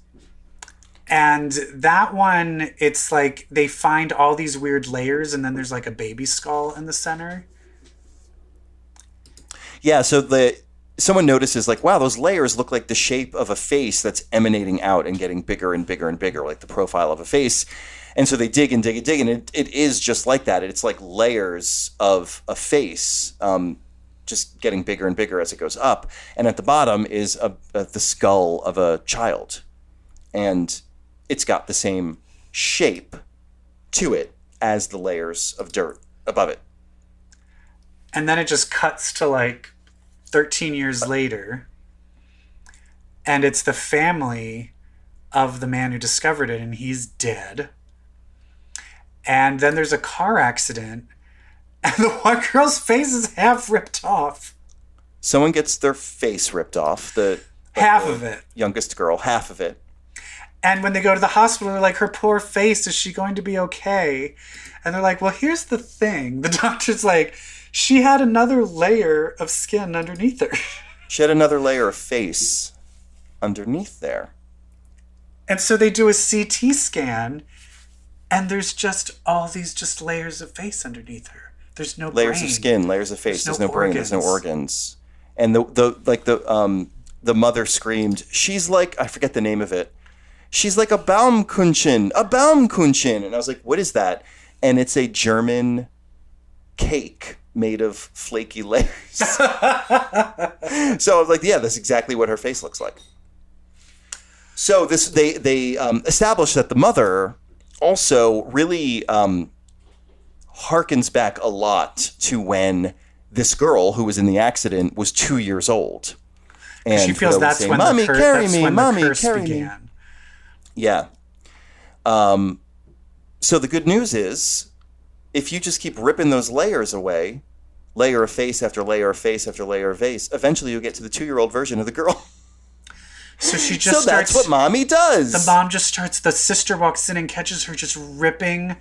Speaker 6: And that one, it's like they find all these weird layers, and then there's like a baby skull in the center.
Speaker 4: Yeah, so someone notices like, wow, those layers look like the shape of a face that's emanating out and getting bigger and bigger and bigger, like the profile of a face. And so they dig and dig and dig, and it is just like that. It's like layers of a face, just getting bigger and bigger as it goes up. And at the bottom is the skull of a child. And it's got the same shape to it as the layers of dirt above it.
Speaker 6: And then it just cuts to like 13 years later, and it's the family of the man who discovered it, and he's dead. And then there's a car accident, and the one girl's face is half ripped off.
Speaker 4: Someone gets their face ripped off.
Speaker 6: Half of it.
Speaker 4: Youngest girl, half of it.
Speaker 6: And when they go to the hospital, they're like, her poor face, is she going to be okay? And they're like, well, here's the thing. The doctor's like, she had another layer of skin underneath her.
Speaker 4: She had another layer of face underneath there.
Speaker 6: And so they do a CT scan, and there's just all these just layers of face underneath her. There's no
Speaker 4: layers
Speaker 6: brain.
Speaker 4: of skin, layers of face. There's no brain. There's no
Speaker 6: organs.
Speaker 4: organs. And the mother screamed, she's like, I forget the name of it. She's like a Baumkuchen. And I was like, what is that? And it's a German cake made of flaky layers. So I was like, yeah, that's exactly what her face looks like. So they establish that the mother also really harkens back a lot to when this girl who was in the accident was 2 years old. And
Speaker 6: she feels that's
Speaker 4: saying,
Speaker 6: when
Speaker 4: Mommy,
Speaker 6: the
Speaker 4: carry me, Mommy,
Speaker 6: curse
Speaker 4: carry
Speaker 6: began.
Speaker 4: me. Yeah. So the good news is, if you just keep ripping those layers away, layer of face after layer of face after layer of face, eventually you'll get to the 2-year-old version of the girl.
Speaker 6: So she just
Speaker 4: So that's what Mommy does.
Speaker 6: The mom just starts, the sister walks in and catches her just ripping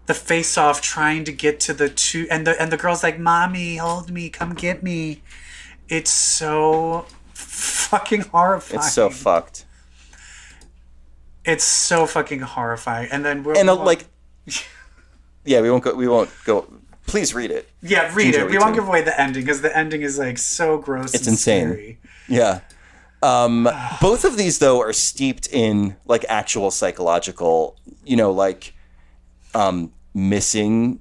Speaker 6: the face off, trying to get to the two, and the girl's like, Mommy, hold me, come get me. It's so fucking horrifying.
Speaker 4: It's so fucked.
Speaker 6: It's so fucking horrifying. And then
Speaker 4: Yeah, we won't go Please read it.
Speaker 6: Yeah, read
Speaker 4: Junji
Speaker 6: it. We won't
Speaker 4: Ito.
Speaker 6: give away the ending because the ending is like so gross.
Speaker 4: It's
Speaker 6: and
Speaker 4: insane.
Speaker 6: Scary.
Speaker 4: Yeah. Both of these, though, are steeped in like actual psychological, like missing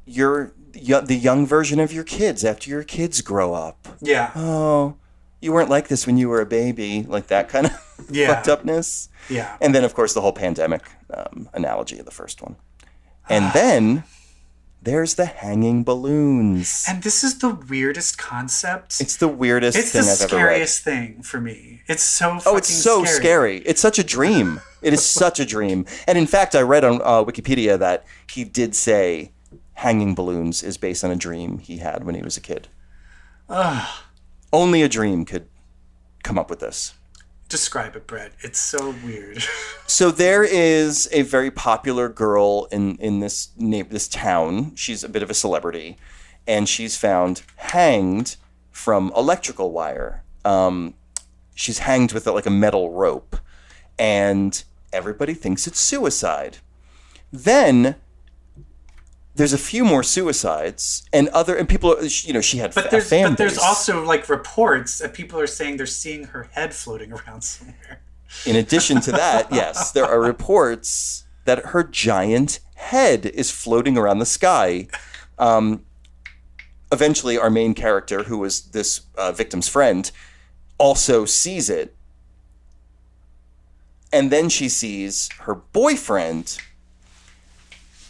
Speaker 4: the young version of your kids after your kids grow up.
Speaker 6: Yeah.
Speaker 4: Oh, you weren't like this when you were a baby, like that kind of fucked upness.
Speaker 6: Yeah.
Speaker 4: And then, of course, the whole pandemic analogy of the first one. And then there's the hanging balloons.
Speaker 6: And this is the weirdest concept.
Speaker 4: It's the weirdest
Speaker 6: It's
Speaker 4: thing
Speaker 6: the
Speaker 4: I've ever read.
Speaker 6: scariest thing for me. It's so fucking
Speaker 4: It's so scary. It's such a dream. It is such a dream. And in fact, I read on Wikipedia that he did say hanging balloons is based on a dream he had when he was a kid. Only a dream could come up with this.
Speaker 6: Describe it, Brett. It's so weird.
Speaker 4: So there is a very popular girl in this town. She's a bit of a celebrity, and she's found hanged from electrical wire. She's hanged with like a metal rope, and everybody thinks it's suicide. Then there's a few more suicides, and people. She had a fan
Speaker 6: But there's
Speaker 4: base.
Speaker 6: also like reports that people are saying they're seeing her head floating around somewhere.
Speaker 4: In addition to that, yes, there are reports that her giant head is floating around the sky. Eventually, our main character, who was this victim's friend, also sees it. And then she sees her boyfriend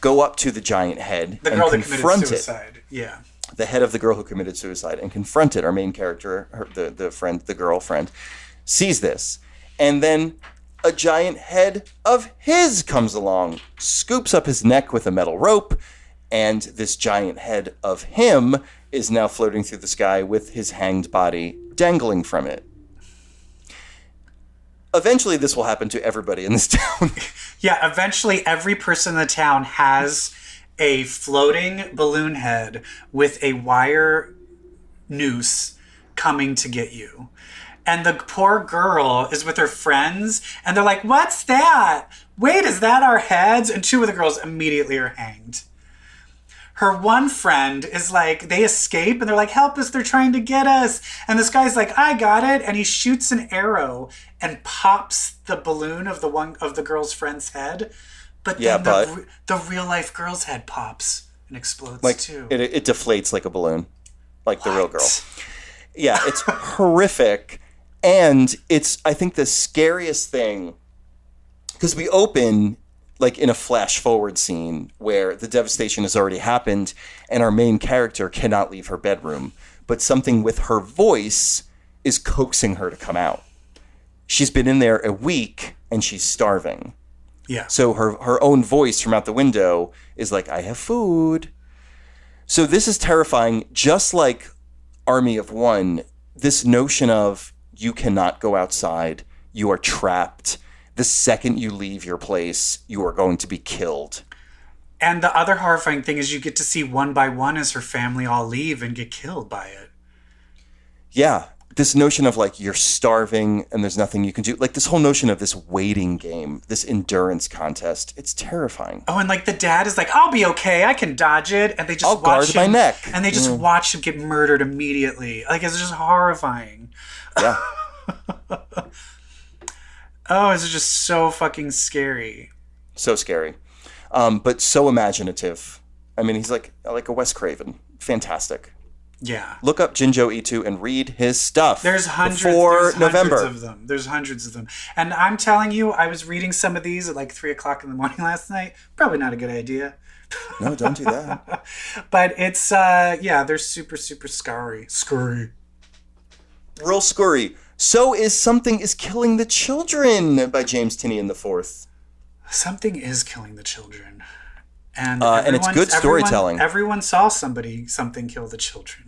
Speaker 4: go up to the giant head
Speaker 6: The
Speaker 4: and
Speaker 6: girl that
Speaker 4: confront
Speaker 6: committed
Speaker 4: it.
Speaker 6: suicide. Yeah.
Speaker 4: The head of the girl who committed suicide, and confronted our main character, the girlfriend, sees this. And then a giant head of his comes along, scoops up his neck with a metal rope, and this giant head of him is now floating through the sky with his hanged body dangling from it. Eventually, this will happen to everybody in this town.
Speaker 6: Yeah, eventually every person in the town has a floating balloon head with a wire noose coming to get you. And the poor girl is with her friends, and they're like, "What's that? Wait, is that our heads?" And two of the girls immediately are hanged. Her one friend is like, they escape, and they're like, "Help us, they're trying to get us." And this guy's like, "I got it." And he shoots an arrow and pops the balloon of the girl's friend's head. But then the real life girl's head pops and explodes too.
Speaker 4: It deflates like a balloon, like the real girl. Yeah, it's horrific. And it's, I think, the scariest thing, because we open like in a flash forward scene where the devastation has already happened and our main character cannot leave her bedroom, but something with her voice is coaxing her to come out. She's been in there a week and she's starving.
Speaker 6: Yeah.
Speaker 4: So her own voice from out the window is like, "I have food." So this is terrifying, just like Army of One, this notion of you cannot go outside, you are trapped. The second you leave your place, you are going to be killed.
Speaker 6: And the other horrifying thing is you get to see one by one as her family all leave and get killed by it.
Speaker 4: Yeah. This notion of like you're starving and there's nothing you can do. Like this whole notion of this waiting game, this endurance contest. It's terrifying.
Speaker 6: Oh, and like the dad is like, "I'll be okay, I can dodge it," and they just
Speaker 4: I'll
Speaker 6: watch
Speaker 4: guard my neck.
Speaker 6: and they just watch him get murdered immediately. Like it's just horrifying.
Speaker 4: Yeah.
Speaker 6: Oh, it's just so fucking scary.
Speaker 4: So scary. But so imaginative. I mean, he's like a Wes Craven. Fantastic.
Speaker 6: Yeah.
Speaker 4: Look up Junji Ito and read his stuff.
Speaker 6: There's hundreds
Speaker 4: November.
Speaker 6: of them. There's hundreds of them. And I'm telling you, I was reading some of these at like 3 o'clock in the morning last night. Probably not a good idea.
Speaker 4: No, don't do that.
Speaker 6: But it's, they're super, super scary. Scary.
Speaker 4: Real scurry. So is Something is Killing the Children by James Tinian IV.
Speaker 6: Something is killing the children. And
Speaker 4: it's good storytelling.
Speaker 6: Everyone saw something kill the children.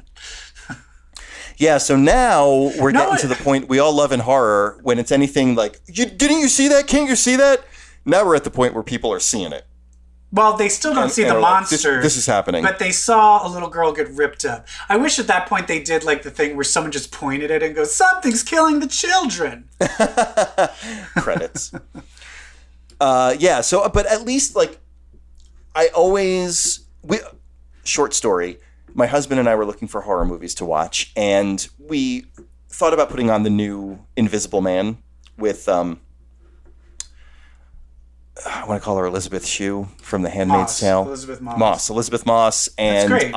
Speaker 4: Yeah, so now we're getting to the point we all love in horror when it's anything like, didn't you see that? Can't you see that? Now we're at the point where people are seeing it.
Speaker 6: Well, they still don't see the
Speaker 4: are like,
Speaker 6: monster.
Speaker 4: this is happening.
Speaker 6: But they saw a little girl get ripped up. I wish at that point they did like the thing where someone just pointed at it and goes, "Something's killing the children."
Speaker 4: Credits. But at least like short story. My husband and I were looking for horror movies to watch, and we thought about putting on the new Invisible Man with, I want to call her Elizabeth Shue from The Handmaid's Tale.
Speaker 6: Elizabeth Moss.
Speaker 4: Elizabeth Moss and
Speaker 6: great.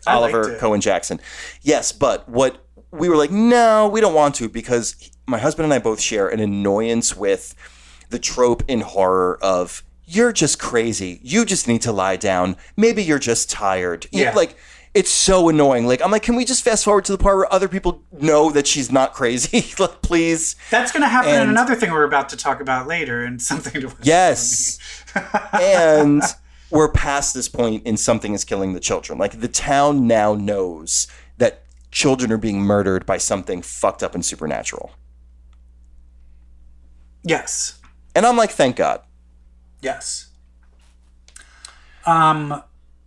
Speaker 4: Oliver Cohen Jackson. Yes, but what we were like, no, we don't want to, because my husband and I both share an annoyance with the trope in horror of, you're just crazy. You just need to lie down. Maybe you're just tired.
Speaker 6: Yeah.
Speaker 4: Like, it's so annoying. Like, I'm like, can we just fast forward to the part where other people know that she's not crazy? Like, please.
Speaker 6: That's going to happen in another thing we're about to talk about later, and something to...
Speaker 4: Yes. And we're past this point in Something is Killing the Children. Like, the town now knows that children are being murdered by something fucked up and supernatural.
Speaker 6: Yes.
Speaker 4: And I'm like, thank God.
Speaker 6: Yes. Yeah,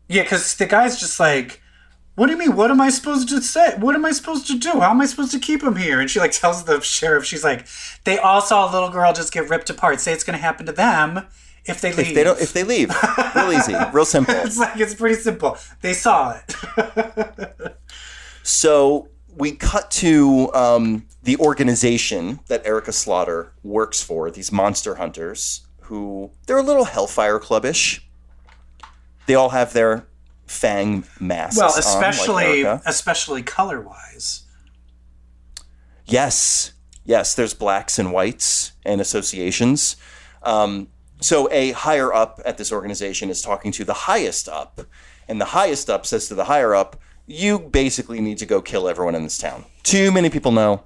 Speaker 6: because the guy's just like, what do you mean? What am I supposed to say? What am I supposed to do? How am I supposed to keep him here? And she like tells the sheriff, she's like, they all saw a little girl just get ripped apart. Say it's going to happen to them if they leave.
Speaker 4: If they leave. Real easy. Real simple.
Speaker 6: It's pretty simple. They saw it.
Speaker 4: So we cut to the organization that Erica Slaughter works for, these monster hunters, who, they're a little Hellfire Club-ish. They all have their fang masks
Speaker 6: Well,
Speaker 4: on,
Speaker 6: especially color-wise.
Speaker 4: Yes, there's blacks and whites and associations. So a higher up at this organization is talking to the highest up, and the highest up says to the higher up, you basically need to go kill everyone in this town. Too many people know.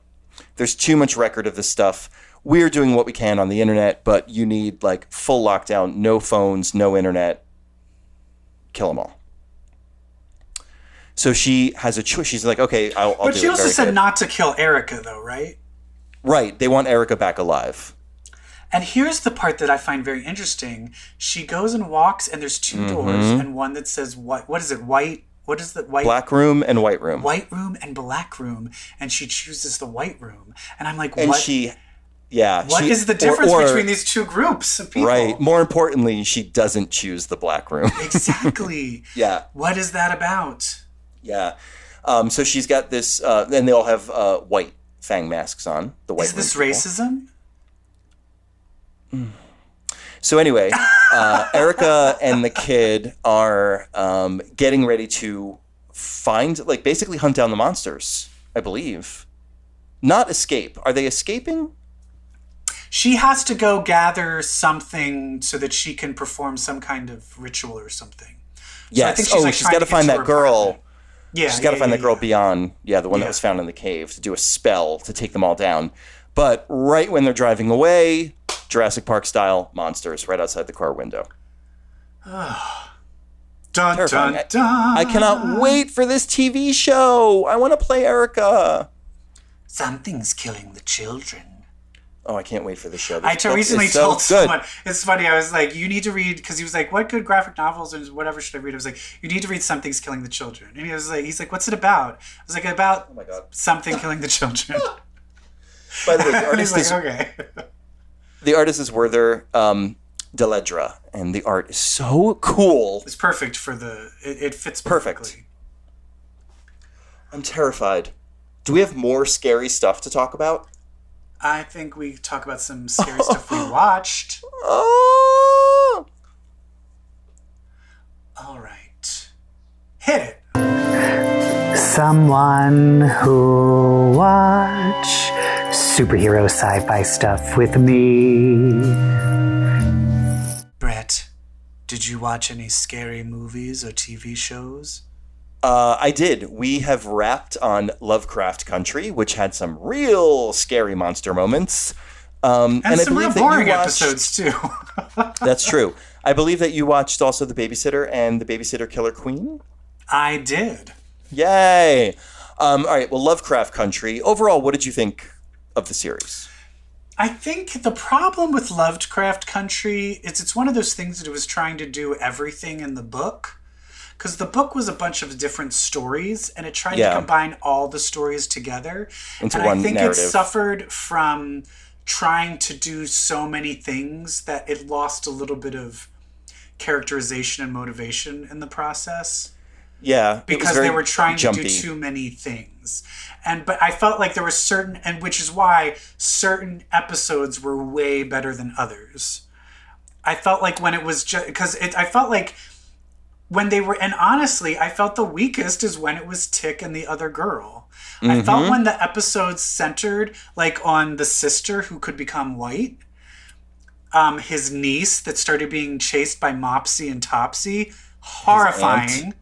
Speaker 4: There's too much record of this stuff. We're doing what we can on the internet, but you need like full lockdown, no phones, no internet. Kill them all. So she has a choice. She's like, okay, I'll do it.
Speaker 6: But she also said
Speaker 4: good.
Speaker 6: not to kill Erica, though, right?
Speaker 4: Right. They want Erica back alive.
Speaker 6: And here's the part that I find very interesting. She goes and walks, and there's two doors, and one that says what is it? White. What is the white?
Speaker 4: Black room and white room.
Speaker 6: White room and black room, and she chooses the white room. And I'm like,
Speaker 4: and
Speaker 6: what? What is the difference between these two groups of people?
Speaker 4: Right. More importantly, she doesn't choose the black room.
Speaker 6: Exactly.
Speaker 4: Yeah.
Speaker 6: What is that about?
Speaker 4: Yeah. So she's got this, and they all have white fang masks on. The white.
Speaker 6: Is this racism?
Speaker 4: So anyway, Erica and the kid are getting ready to find, like, basically hunt down the monsters, I believe. Not escape. Are they escaping?
Speaker 6: She has to go gather something so that she can perform some kind of ritual or something.
Speaker 4: Yes.
Speaker 6: So
Speaker 4: she's got to find that girl.
Speaker 6: Yeah.
Speaker 4: She's got to find that girl beyond, the one that was found in the cave, to do a spell to take them all down. But right when they're driving away, Jurassic Park style monsters right outside the car window.
Speaker 6: Dun,
Speaker 4: Terrifying.
Speaker 6: dun, dun.
Speaker 4: I cannot wait for this TV show. I want to play Erica.
Speaker 6: Something's killing the children.
Speaker 4: Oh, I can't wait for the show.
Speaker 6: I recently told someone, it's funny, I was like, you need to read, because he was like, what good graphic novels and whatever should I read? I was like, you need to read Something's Killing the Children. And he's like, what's it about? I was like, about something killing the children.
Speaker 4: By the way, the artist
Speaker 6: is okay.
Speaker 4: The artist is Werther Deledra, and the art is so cool.
Speaker 6: It's perfect for it fits
Speaker 4: Perfect.
Speaker 6: perfectly.
Speaker 4: I'm terrified. Do we have more scary stuff to talk about?
Speaker 6: I think we talk about some scary stuff we watched.
Speaker 4: Oh!
Speaker 6: All right. Hit it. Someone who watch superhero sci-fi stuff with me. Brett, did you watch any scary movies or TV shows?
Speaker 4: I did. We have wrapped on Lovecraft Country, which had some real scary monster moments.
Speaker 6: And some real boring episodes, too.
Speaker 4: That's true. I believe that you watched also The Babysitter and The Babysitter Killer Queen?
Speaker 6: I did.
Speaker 4: Yay! All right, well, Lovecraft Country. Overall, what did you think of the series?
Speaker 6: I think the problem with Lovecraft Country is it's one of those things that it was trying to do everything in the book. Because the book was a bunch of different stories, and it tried to combine all the stories together.
Speaker 4: Into
Speaker 6: and
Speaker 4: one
Speaker 6: I think
Speaker 4: narrative.
Speaker 6: it suffered from trying to do so many things that it lost a little bit of characterization and motivation in the process.
Speaker 4: Yeah,
Speaker 6: because they were trying to do too many ththings. But I felt like there were certain, and which is why certain episodes were way better than others. I felt like when it was just because I felt like when they were, and honestly, I felt the weakest is when it was Tick and the other girl. I felt when the episodes centered like on the sister who could become white, his niece that started being chased by Mopsy and Topsy, horrifying.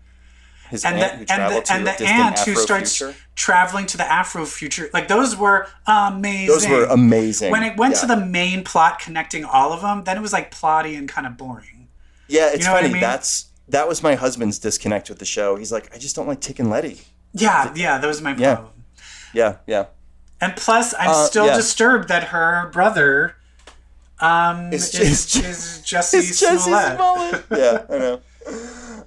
Speaker 4: His aunt who traveled to a distant
Speaker 6: aunt who
Speaker 4: Afro
Speaker 6: starts
Speaker 4: future.
Speaker 6: traveling to the Afro future. Like, those were amazing.
Speaker 4: Those were amazing.
Speaker 6: When it went to the main plot connecting all of them, then it was like plotty and kind of boring.
Speaker 4: Yeah, it's
Speaker 6: You know what I
Speaker 4: funny.
Speaker 6: mean?
Speaker 4: That was my husband's disconnect with the show. He's like, I just don't like Tick and Letty.
Speaker 6: Yeah, that was my problem.
Speaker 4: Yeah.
Speaker 6: And plus, I'm still disturbed that her brother is Jesse Smollett.
Speaker 4: Yeah,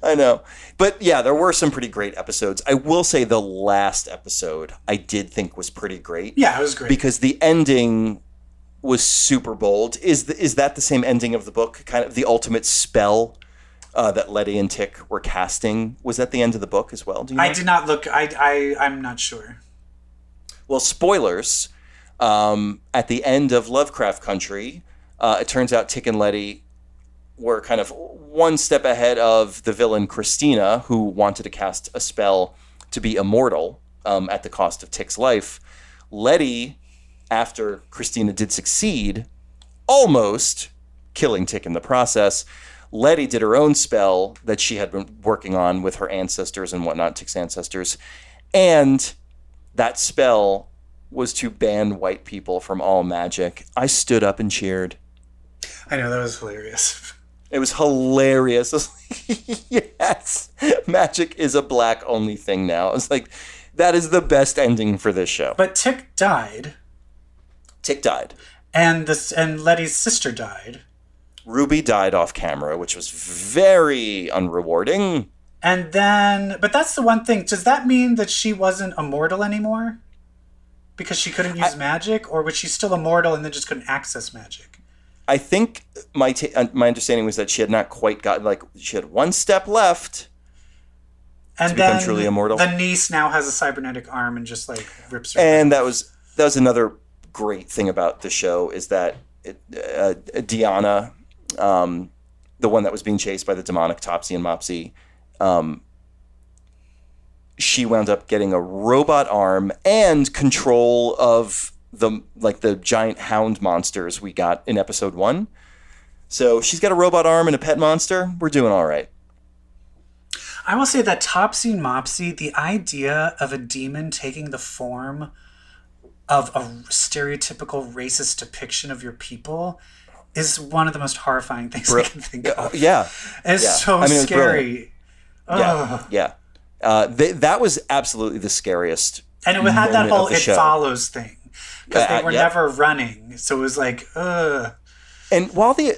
Speaker 4: I know. But yeah, there were some pretty great episodes. I will say the last episode I did think was pretty great.
Speaker 6: Yeah, it was great.
Speaker 4: Because the ending was super bold. Is that the same ending of the book? Kind of the ultimate spell that Letty and Tick were casting? Was that the end of the book as well? Do you know?
Speaker 6: I did not look. I'm not sure.
Speaker 4: Well, spoilers. At the end of Lovecraft Country, it turns out Tick and Letty were kind of one step ahead of the villain Christina, who wanted to cast a spell to be immortal at the cost of Tick's life. Letty, after Christina did succeed, almost killing Tick in the process, Letty did her own spell that she had been working on with her ancestors and whatnot, Tick's ancestors, and that spell was to ban white people from all magic. I stood up and cheered.
Speaker 6: I know, that was hilarious.
Speaker 4: It was hilarious. I was like, yes, magic is a black only thing now. I was like, that is the best ending for this show.
Speaker 6: But Tick died.
Speaker 4: Tick died.
Speaker 6: And Letty's sister died.
Speaker 4: Ruby died off camera, which was very unrewarding.
Speaker 6: And then, but that's the one thing. Does that mean that she wasn't immortal anymore? Because she couldn't use magic? Or was she still immortal and then just couldn't access magic?
Speaker 4: I think my understanding was that she had not quite got, like, she had one step left
Speaker 6: and
Speaker 4: to become
Speaker 6: then
Speaker 4: truly immortal.
Speaker 6: The niece now has a cybernetic arm and just, like, rips her.
Speaker 4: And that was another great thing about the show, is that Deanna, the one that was being chased by the demonic Topsy and Mopsy, she wound up getting a robot arm and control of the giant hound monsters we got in episode 1. So she's got a robot arm and a pet monster. We're doing all right.
Speaker 6: I will say that Topsy and Mopsy, the idea of a demon taking the form of a stereotypical racist depiction of your people is one of the most horrifying things I can think of.
Speaker 4: Yeah.
Speaker 6: It's so scary.
Speaker 4: Yeah. That was absolutely the scariest.
Speaker 6: And it had that whole It
Speaker 4: show.
Speaker 6: Follows thing. Because they were never running. So it was like, ugh.
Speaker 4: And while the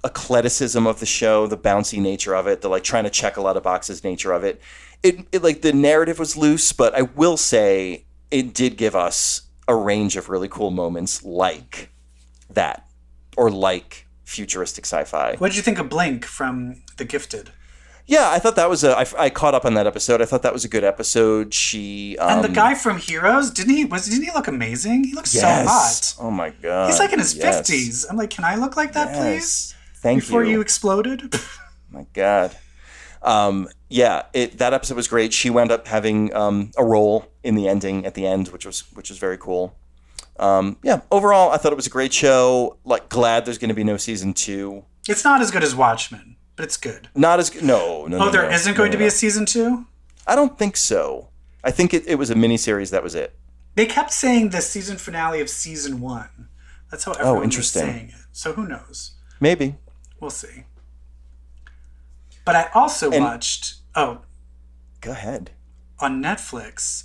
Speaker 4: eclecticism of the show, the bouncy nature of it, the like trying to check a lot of boxes nature of it, it like the narrative was loose, but I will say it did give us a range of really cool moments like that, or like futuristic sci-fi.
Speaker 6: What did you think of Blink from The Gifted?
Speaker 4: Yeah, I thought that was I caught up on that episode. I thought that was a good episode.
Speaker 6: And the guy from Heroes, didn't he look amazing? He looks so hot.
Speaker 4: Oh my god.
Speaker 6: He's like in his 50s. I'm like, can I look like that, please?
Speaker 4: Thank
Speaker 6: Before
Speaker 4: you.
Speaker 6: you exploded?
Speaker 4: My god. That episode was great. She wound up having a role in the ending at the end, which was very cool. Overall, I thought it was a great show. Like, glad there's going to be no season 2.
Speaker 6: It's not as good as Watchmen, but it's good.
Speaker 4: Not as good. No.
Speaker 6: Oh, there isn't going to be a season 2?
Speaker 4: I don't think so. I think it was a miniseries. That was it.
Speaker 6: They kept saying the season finale of season 1. That's how everyone was saying it. So who knows?
Speaker 4: Maybe.
Speaker 6: We'll see. But I also watched... Oh.
Speaker 4: Go ahead.
Speaker 6: On Netflix,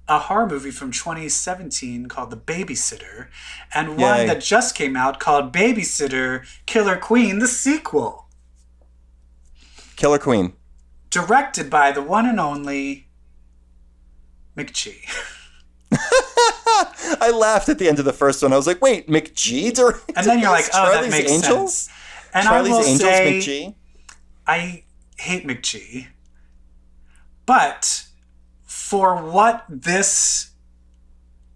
Speaker 6: a horror movie from 2017 called The Babysitter, and one that just came out called Babysitter Killer Queen, the sequel.
Speaker 4: Killer Queen.
Speaker 6: Directed by the one and only McG.
Speaker 4: I laughed at the end of the first one. I was like, wait, McG directed
Speaker 6: And then you're like, oh,
Speaker 4: Charlie's
Speaker 6: that makes
Speaker 4: Angels?
Speaker 6: sense. And
Speaker 4: Charlie's
Speaker 6: I will
Speaker 4: Angels,
Speaker 6: say,
Speaker 4: McG?
Speaker 6: I hate McG. But for what this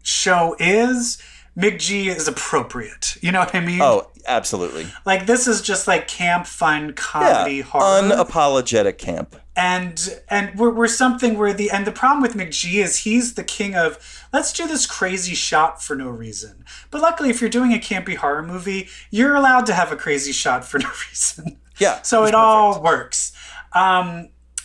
Speaker 6: show is, McG is appropriate. You know what I mean?
Speaker 4: Oh, absolutely.
Speaker 6: Like, this is just like camp, fun, comedy, horror.
Speaker 4: Unapologetic camp.
Speaker 6: And we're something where the problem with McG is he's the king of, let's do this crazy shot for no reason. But luckily, if you're doing a campy horror movie, you're allowed to have a crazy shot for no reason.
Speaker 4: Yeah.
Speaker 6: So it all works.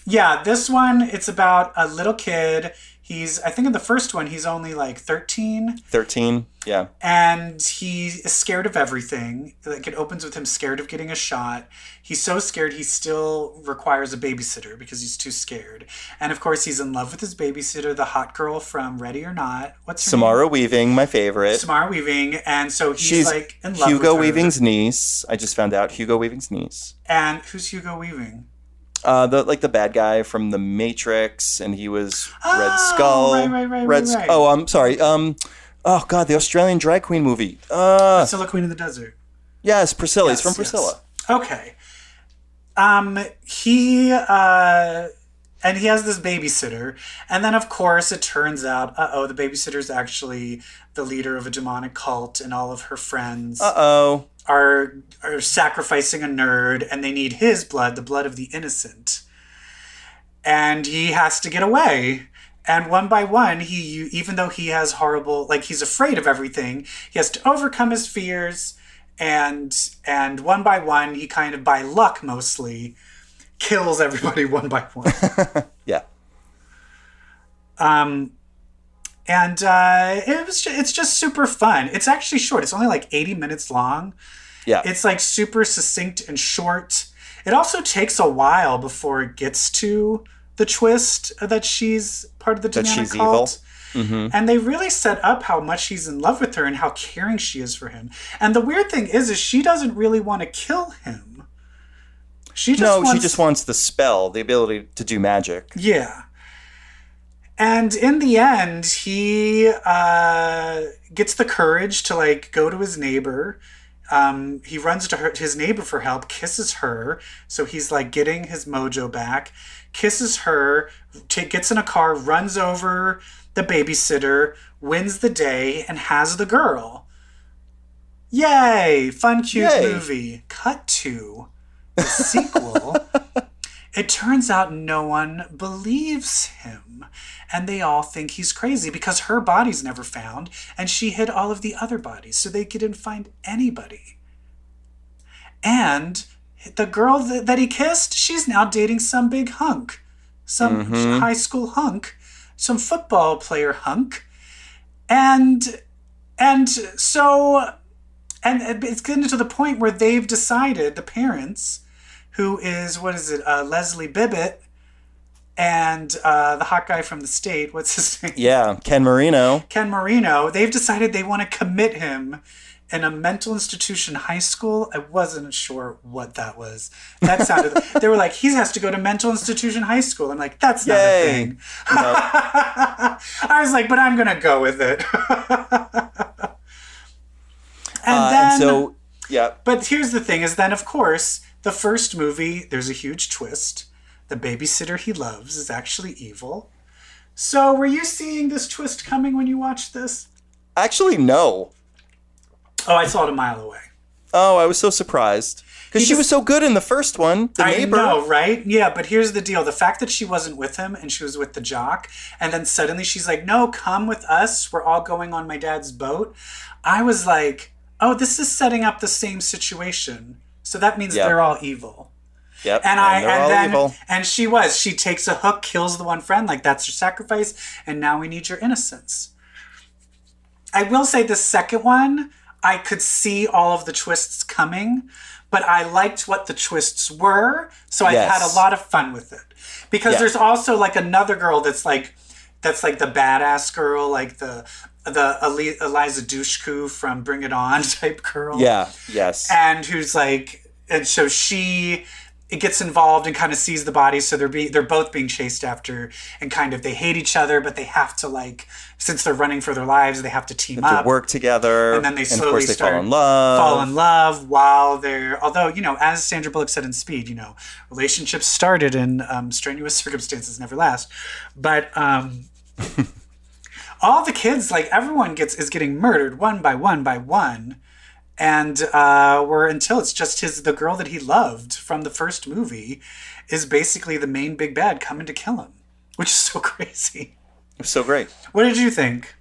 Speaker 6: Yeah, this one, it's about a little kid. I think in the first one, he's only like 13.
Speaker 4: 13, yeah.
Speaker 6: And he is scared of everything. Like, it opens with him scared of getting a shot. He's so scared he still requires a babysitter because he's too scared. And of course, he's in love with his babysitter, the hot girl from Ready or Not. What's her
Speaker 4: Samara
Speaker 6: name?
Speaker 4: Weaving, my favorite.
Speaker 6: Samara Weaving. And so he's
Speaker 4: She's
Speaker 6: like in love
Speaker 4: Hugo
Speaker 6: with her.
Speaker 4: Weaving's niece. I just found out Hugo Weaving's niece.
Speaker 6: And who's Hugo Weaving?
Speaker 4: The bad guy from The Matrix, and he was Red Skull.
Speaker 6: Right.
Speaker 4: Oh, I'm sorry. Oh God, the Australian drag queen movie.
Speaker 6: Priscilla, Queen of the Desert.
Speaker 4: Yes, Priscilla.
Speaker 6: Yes,
Speaker 4: He's from Priscilla.
Speaker 6: Yes. Okay. He and he has this babysitter, and then of course it turns out, the babysitter's actually the leader of a demonic cult, and all of her friends are sacrificing a nerd, and they need his blood, the blood of the innocent. And he has to get away. And one by one, even though he has he's afraid of everything, he has to overcome his fears. And one by one, he kind of, by luck mostly, kills everybody one by one.
Speaker 4: Yeah.
Speaker 6: It's just super fun. It's actually short. It's only like 80 minutes long.
Speaker 4: Yeah.
Speaker 6: It's like super succinct and short. It also takes a while before it gets to the twist that she's part of the demonic cult.
Speaker 4: Evil. Mm-hmm.
Speaker 6: And they really set up how much he's in love with her and how caring she is for him. And the weird thing is she doesn't really want to kill him. She just wants
Speaker 4: the spell, the ability to do magic.
Speaker 6: Yeah. And in the end, he gets the courage to like go to his neighbor. He runs to his neighbor for help, kisses her. So he's like getting his mojo back, kisses her, gets in a car, runs over the babysitter, wins the day, and has the girl. Yay! Fun, cute movie. Cut to the sequel. It turns out no one believes him. And they all think he's crazy because her body's never found and she hid all of the other bodies, so they couldn't find anybody. And the girl that he kissed, she's now dating some big hunk. Some high school hunk. Some football player hunk. And so it's getting to the point where they've decided, the parents, who is, Leslie Bibbit, and the hot guy from the state, what's his name?
Speaker 4: Yeah, Ken Marino.
Speaker 6: They've decided they want to commit him in a mental institution high school. I wasn't sure what that was. That sounded, they were like, he has to go to mental institution high school. I'm like, that's not a thing.
Speaker 4: No.
Speaker 6: I was like, but I'm going to go with it. But here's the thing is then, of course, the first movie, there's a huge twist. The babysitter he loves is actually evil. So were you seeing this twist coming when you watched this?
Speaker 4: Actually, no.
Speaker 6: Oh, I saw it a mile away.
Speaker 4: Oh, I was so surprised. Because she was so good in the first one, the neighbor.
Speaker 6: I know, right? Yeah, but here's the deal. The fact that she wasn't with him and she was with the jock, and then suddenly she's like, no, come with us. We're all going on my dad's boat. I was like, oh, this is setting up the same situation. So that means they're all evil.
Speaker 4: Yep.
Speaker 6: And she takes a hook, kills the one friend, like that's your sacrifice, and now we need your innocence. I will say the second one, I could see all of the twists coming, but I liked what the twists were, so I had a lot of fun with it. Because there's also like another girl that's like the badass girl, like the Eliza Dushku from Bring It On type girl.
Speaker 4: Yeah, yes.
Speaker 6: And who's like, and so she it gets involved and kind of sees the bodies, so they're both being chased after, and kind of they hate each other, but they have to, like, since they're running for their lives, they have to team up,
Speaker 4: to work together,
Speaker 6: and then they slowly
Speaker 4: of course they
Speaker 6: start
Speaker 4: fall in love
Speaker 6: while they're, although, you know, as Sandra Bullock said in Speed, you know, relationships started in strenuous circumstances never last, but all the kids, like, everyone is getting murdered one by one. And until it's just the girl that he loved from the first movie is basically the main big bad coming to kill him, which is so crazy.
Speaker 4: It was so great.
Speaker 6: What did you think?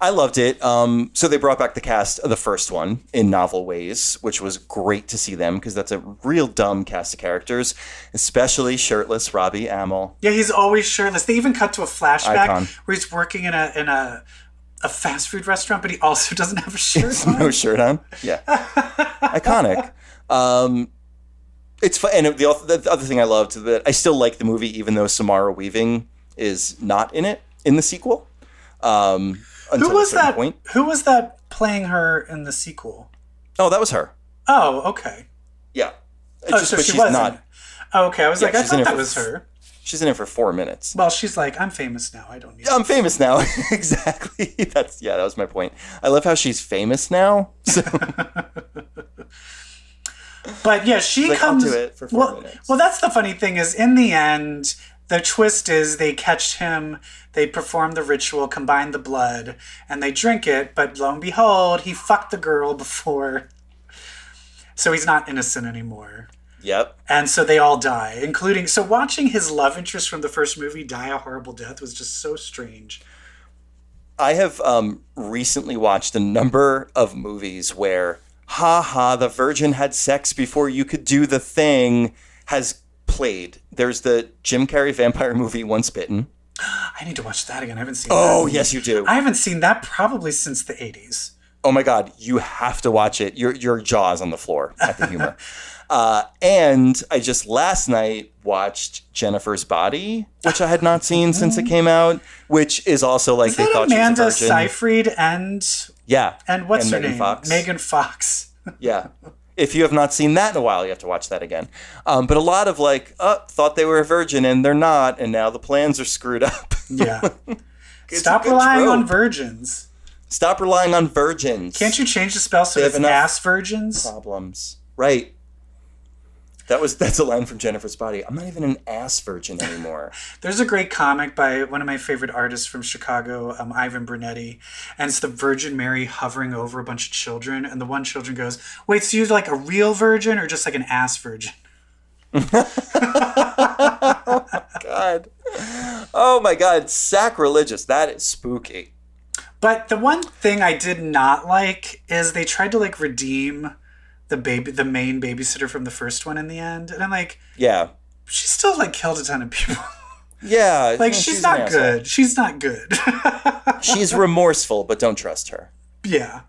Speaker 4: I loved it. So they brought back the cast of the first one in novel ways, which was great to see them, because that's a real dumb cast of characters, especially shirtless Robbie Amell.
Speaker 6: Yeah, he's always shirtless. They even cut to a flashback
Speaker 4: Icon.
Speaker 6: where he's working in a fast food restaurant, but he also doesn't have a shirt on.
Speaker 4: No shirt on. Yeah. Iconic. It's fun. And the other thing I loved, that I still like the movie, even though Samara Weaving is not in it in the sequel. Who
Speaker 6: was that? Point. Who was that playing her in the sequel?
Speaker 4: Oh, that was her.
Speaker 6: Oh, okay.
Speaker 4: Yeah.
Speaker 6: So she wasn't. Not. Oh, okay. I was like, I thought that was her.
Speaker 4: She's in it for 4 minutes.
Speaker 6: Well, she's like, I'm famous now. I don't need.
Speaker 4: I'm famous now. Exactly. That was my point. I love how she's famous now. So.
Speaker 6: But yeah, she comes.
Speaker 4: To it for 4 minutes.
Speaker 6: Well, that's the funny thing is, in the end, the twist is they catch him. They perform the ritual, combine the blood, and they drink it. But lo and behold, he fucked the girl before, so he's not innocent anymore.
Speaker 4: Yep.
Speaker 6: And so they all die, including... So watching his love interest from the first movie die a horrible death was just so strange.
Speaker 4: I have recently watched a number of movies where, the virgin had sex before you could do the thing, has played. There's the Jim Carrey vampire movie, Once Bitten.
Speaker 6: I need to watch that again. I haven't seen that.
Speaker 4: Oh, yes, you do.
Speaker 6: I haven't seen that probably since the 80s.
Speaker 4: Oh, my God. You have to watch it. Your jaw's on the floor at the humor. And I just last night watched Jennifer's Body, which I had not seen since it came out, which is also like they thought
Speaker 6: Amanda
Speaker 4: she was a virgin.
Speaker 6: Seyfried and what's her name?
Speaker 4: Fox.
Speaker 6: Megan Fox.
Speaker 4: Yeah. If you have not seen that in a while, you have to watch that again. But a lot of thought they were a virgin and they're not, and now the plans are screwed up.
Speaker 6: Yeah. Stop relying on virgins.
Speaker 4: Stop relying on virgins.
Speaker 6: Can't you change the spell so it's ass virgins?
Speaker 4: Problems. Right. That's a line from Jennifer's Body. I'm not even an ass virgin anymore.
Speaker 6: There's a great comic by one of my favorite artists from Chicago, Ivan Brunetti, and it's the Virgin Mary hovering over a bunch of children, and the one children goes, "Wait, so you're like a real virgin or just like an ass virgin?"
Speaker 4: Oh my God. Oh my God, sacrilegious. That is spooky.
Speaker 6: But the one thing I did not like is they tried to redeem the main babysitter from the first one in the end, and I'm like,
Speaker 4: yeah,
Speaker 6: she still killed a ton of people.
Speaker 4: Yeah,
Speaker 6: she's not good. She's not good.
Speaker 4: She's remorseful, but don't trust her.
Speaker 6: Yeah,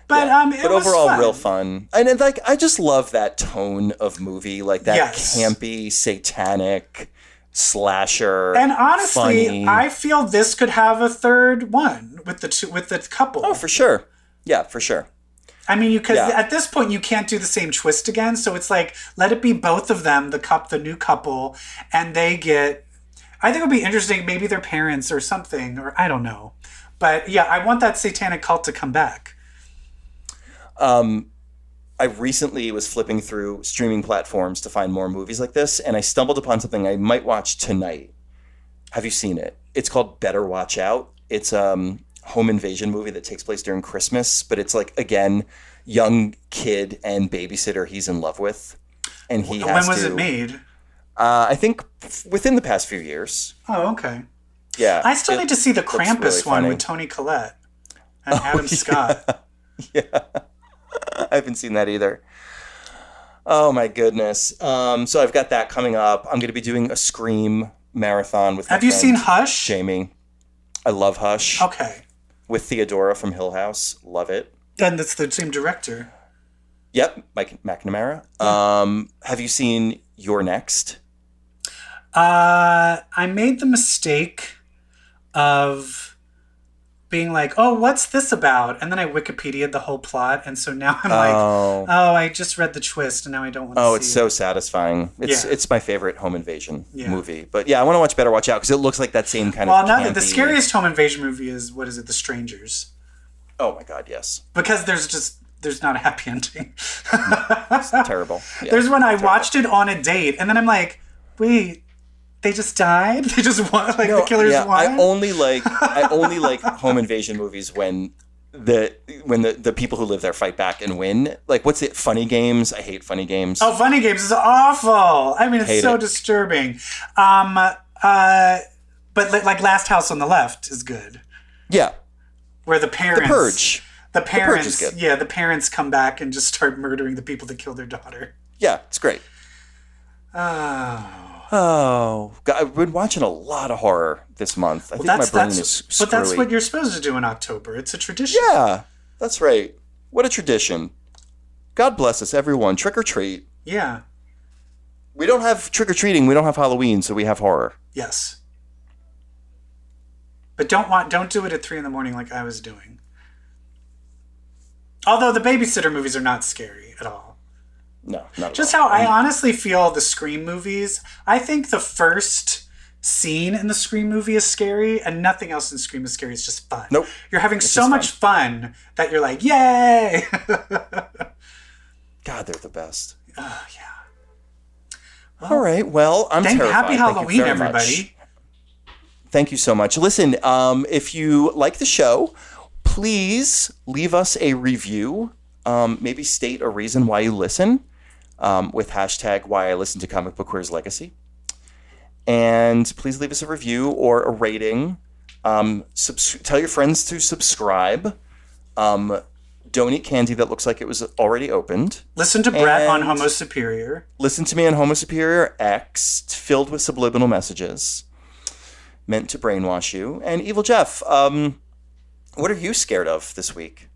Speaker 6: but
Speaker 4: but overall, fun. Real fun, and I just love that tone of movie, that campy, satanic slasher.
Speaker 6: And honestly,
Speaker 4: funny.
Speaker 6: I feel this could have a third one with the couple.
Speaker 4: Oh, for sure. Yeah, for sure.
Speaker 6: I mean, because at this point you can't do the same twist again, so it's let it be both of them, the new couple, and they get. I think it would be interesting, maybe their parents or something, or I don't know, but yeah, I want that satanic cult to come back.
Speaker 4: I recently was flipping through streaming platforms to find more movies like this, and I stumbled upon something I might watch tonight. Have you seen it? It's called Better Watch Out. It's home invasion movie that takes place during Christmas, but it's again, young kid and babysitter he's in love with, and he has to.
Speaker 6: When was it made?
Speaker 4: I think within the past few years.
Speaker 6: Oh, okay.
Speaker 4: Yeah,
Speaker 6: I still need to see the Krampus
Speaker 4: really
Speaker 6: one with Toni Collette and Adam Scott.
Speaker 4: Yeah, I haven't seen that either. Oh my goodness. So I've got that coming up. I'm going to be doing a Scream marathon with.
Speaker 6: Have you seen Hush?
Speaker 4: Jamie, I love Hush.
Speaker 6: Okay.
Speaker 4: With Theodora from Hill House. Love it.
Speaker 6: And it's the same director.
Speaker 4: Yep, Mike McNamara. Have you seen You're Next?
Speaker 6: I made the mistake of being like, oh, what's this about? And then I Wikipedia'd the whole plot, and so now I'm like, oh, I just read the twist, and now I don't want to see it.
Speaker 4: Oh, it's so satisfying. It's my favorite home invasion
Speaker 6: Yeah.
Speaker 4: movie. But yeah, I want to watch Better Watch Out because it looks like that same kind
Speaker 6: Well,
Speaker 4: of
Speaker 6: now the
Speaker 4: campy-
Speaker 6: scariest home invasion movie is, what is it, The Strangers?
Speaker 4: Oh my God, yes.
Speaker 6: Because there's not a happy ending.
Speaker 4: It's terrible. Yeah,
Speaker 6: There's when I
Speaker 4: terrible.
Speaker 6: watched it on a date, and then I'm like, wait, they just died? They just won? Like, the killers won?
Speaker 4: I only like home invasion movies when the people who live there fight back and win. Like, what's it? Funny Games. I hate Funny Games.
Speaker 6: Oh, Funny Games is awful. I mean, it's
Speaker 4: Hate
Speaker 6: so
Speaker 4: it.
Speaker 6: disturbing. But like Last House on the Left is good.
Speaker 4: Yeah.
Speaker 6: Where the parents...
Speaker 4: The Purge.
Speaker 6: The parents,
Speaker 4: is good.
Speaker 6: yeah, the parents come back and just start murdering the people that killed their daughter.
Speaker 4: Yeah, it's great.
Speaker 6: Oh.
Speaker 4: Oh, God, I've been watching a lot of horror this month. I think my brain is screwy.
Speaker 6: But that's what you're supposed to do in October. It's a tradition.
Speaker 4: Yeah, that's right. What a tradition. God bless us, everyone. Trick or treat.
Speaker 6: Yeah.
Speaker 4: We don't have trick or treating. We don't have Halloween, so we have horror.
Speaker 6: Yes. But don't do it at 3 a.m. like I was doing. Although the Babysitter movies are not scary at all.
Speaker 4: No, not
Speaker 6: Just
Speaker 4: at all.
Speaker 6: how I honestly feel the Scream movies. I think the first scene in the Scream movie is scary, and nothing else in Scream is scary. It's just fun.
Speaker 4: Nope.
Speaker 6: You're having
Speaker 4: It's
Speaker 6: so
Speaker 4: just
Speaker 6: much fun that you're like, yay!
Speaker 4: God, they're the best.
Speaker 6: Oh, yeah.
Speaker 4: All right. Well, I'm terrified.
Speaker 6: Happy
Speaker 4: Thank you
Speaker 6: Halloween,
Speaker 4: very
Speaker 6: everybody.
Speaker 4: much. Thank you so much. Listen, if you like the show, please leave us a review. Maybe state a reason why you listen with hashtag why I listen to Comic Book Queer's Legacy. And please leave us a review or a rating. Tell your friends to subscribe. Don't eat candy that looks like it was already opened.
Speaker 6: Listen to Brett on
Speaker 4: And
Speaker 6: Homo Superior.
Speaker 4: Listen to me on Homo Superior X, filled with subliminal messages meant to brainwash you. And EvilJeff, what are you scared of this week?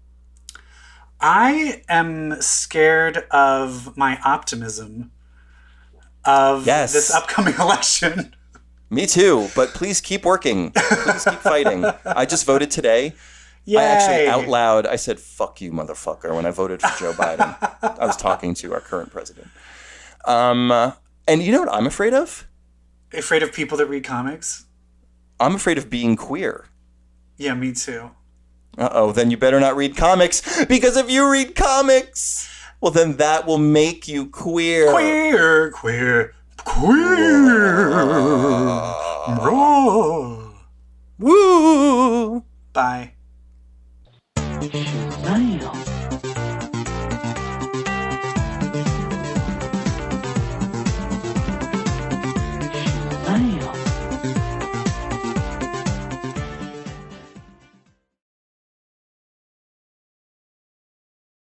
Speaker 6: I am scared of my optimism of this upcoming election.
Speaker 4: Me too, but please keep working. Please keep fighting. I just voted today.
Speaker 6: Yay.
Speaker 4: I actually, out loud, I said, fuck you, motherfucker, when I voted for Joe Biden. I was talking to our current president. And you know what I'm afraid of?
Speaker 6: Afraid of people that read comics?
Speaker 4: I'm afraid of being queer.
Speaker 6: Yeah, me too.
Speaker 4: Uh-oh, then you better not read comics, because if you read comics, well, then that will make you queer.
Speaker 6: Queer, queer, queer. Raw.
Speaker 4: Woo!
Speaker 6: Bye.
Speaker 5: Smile.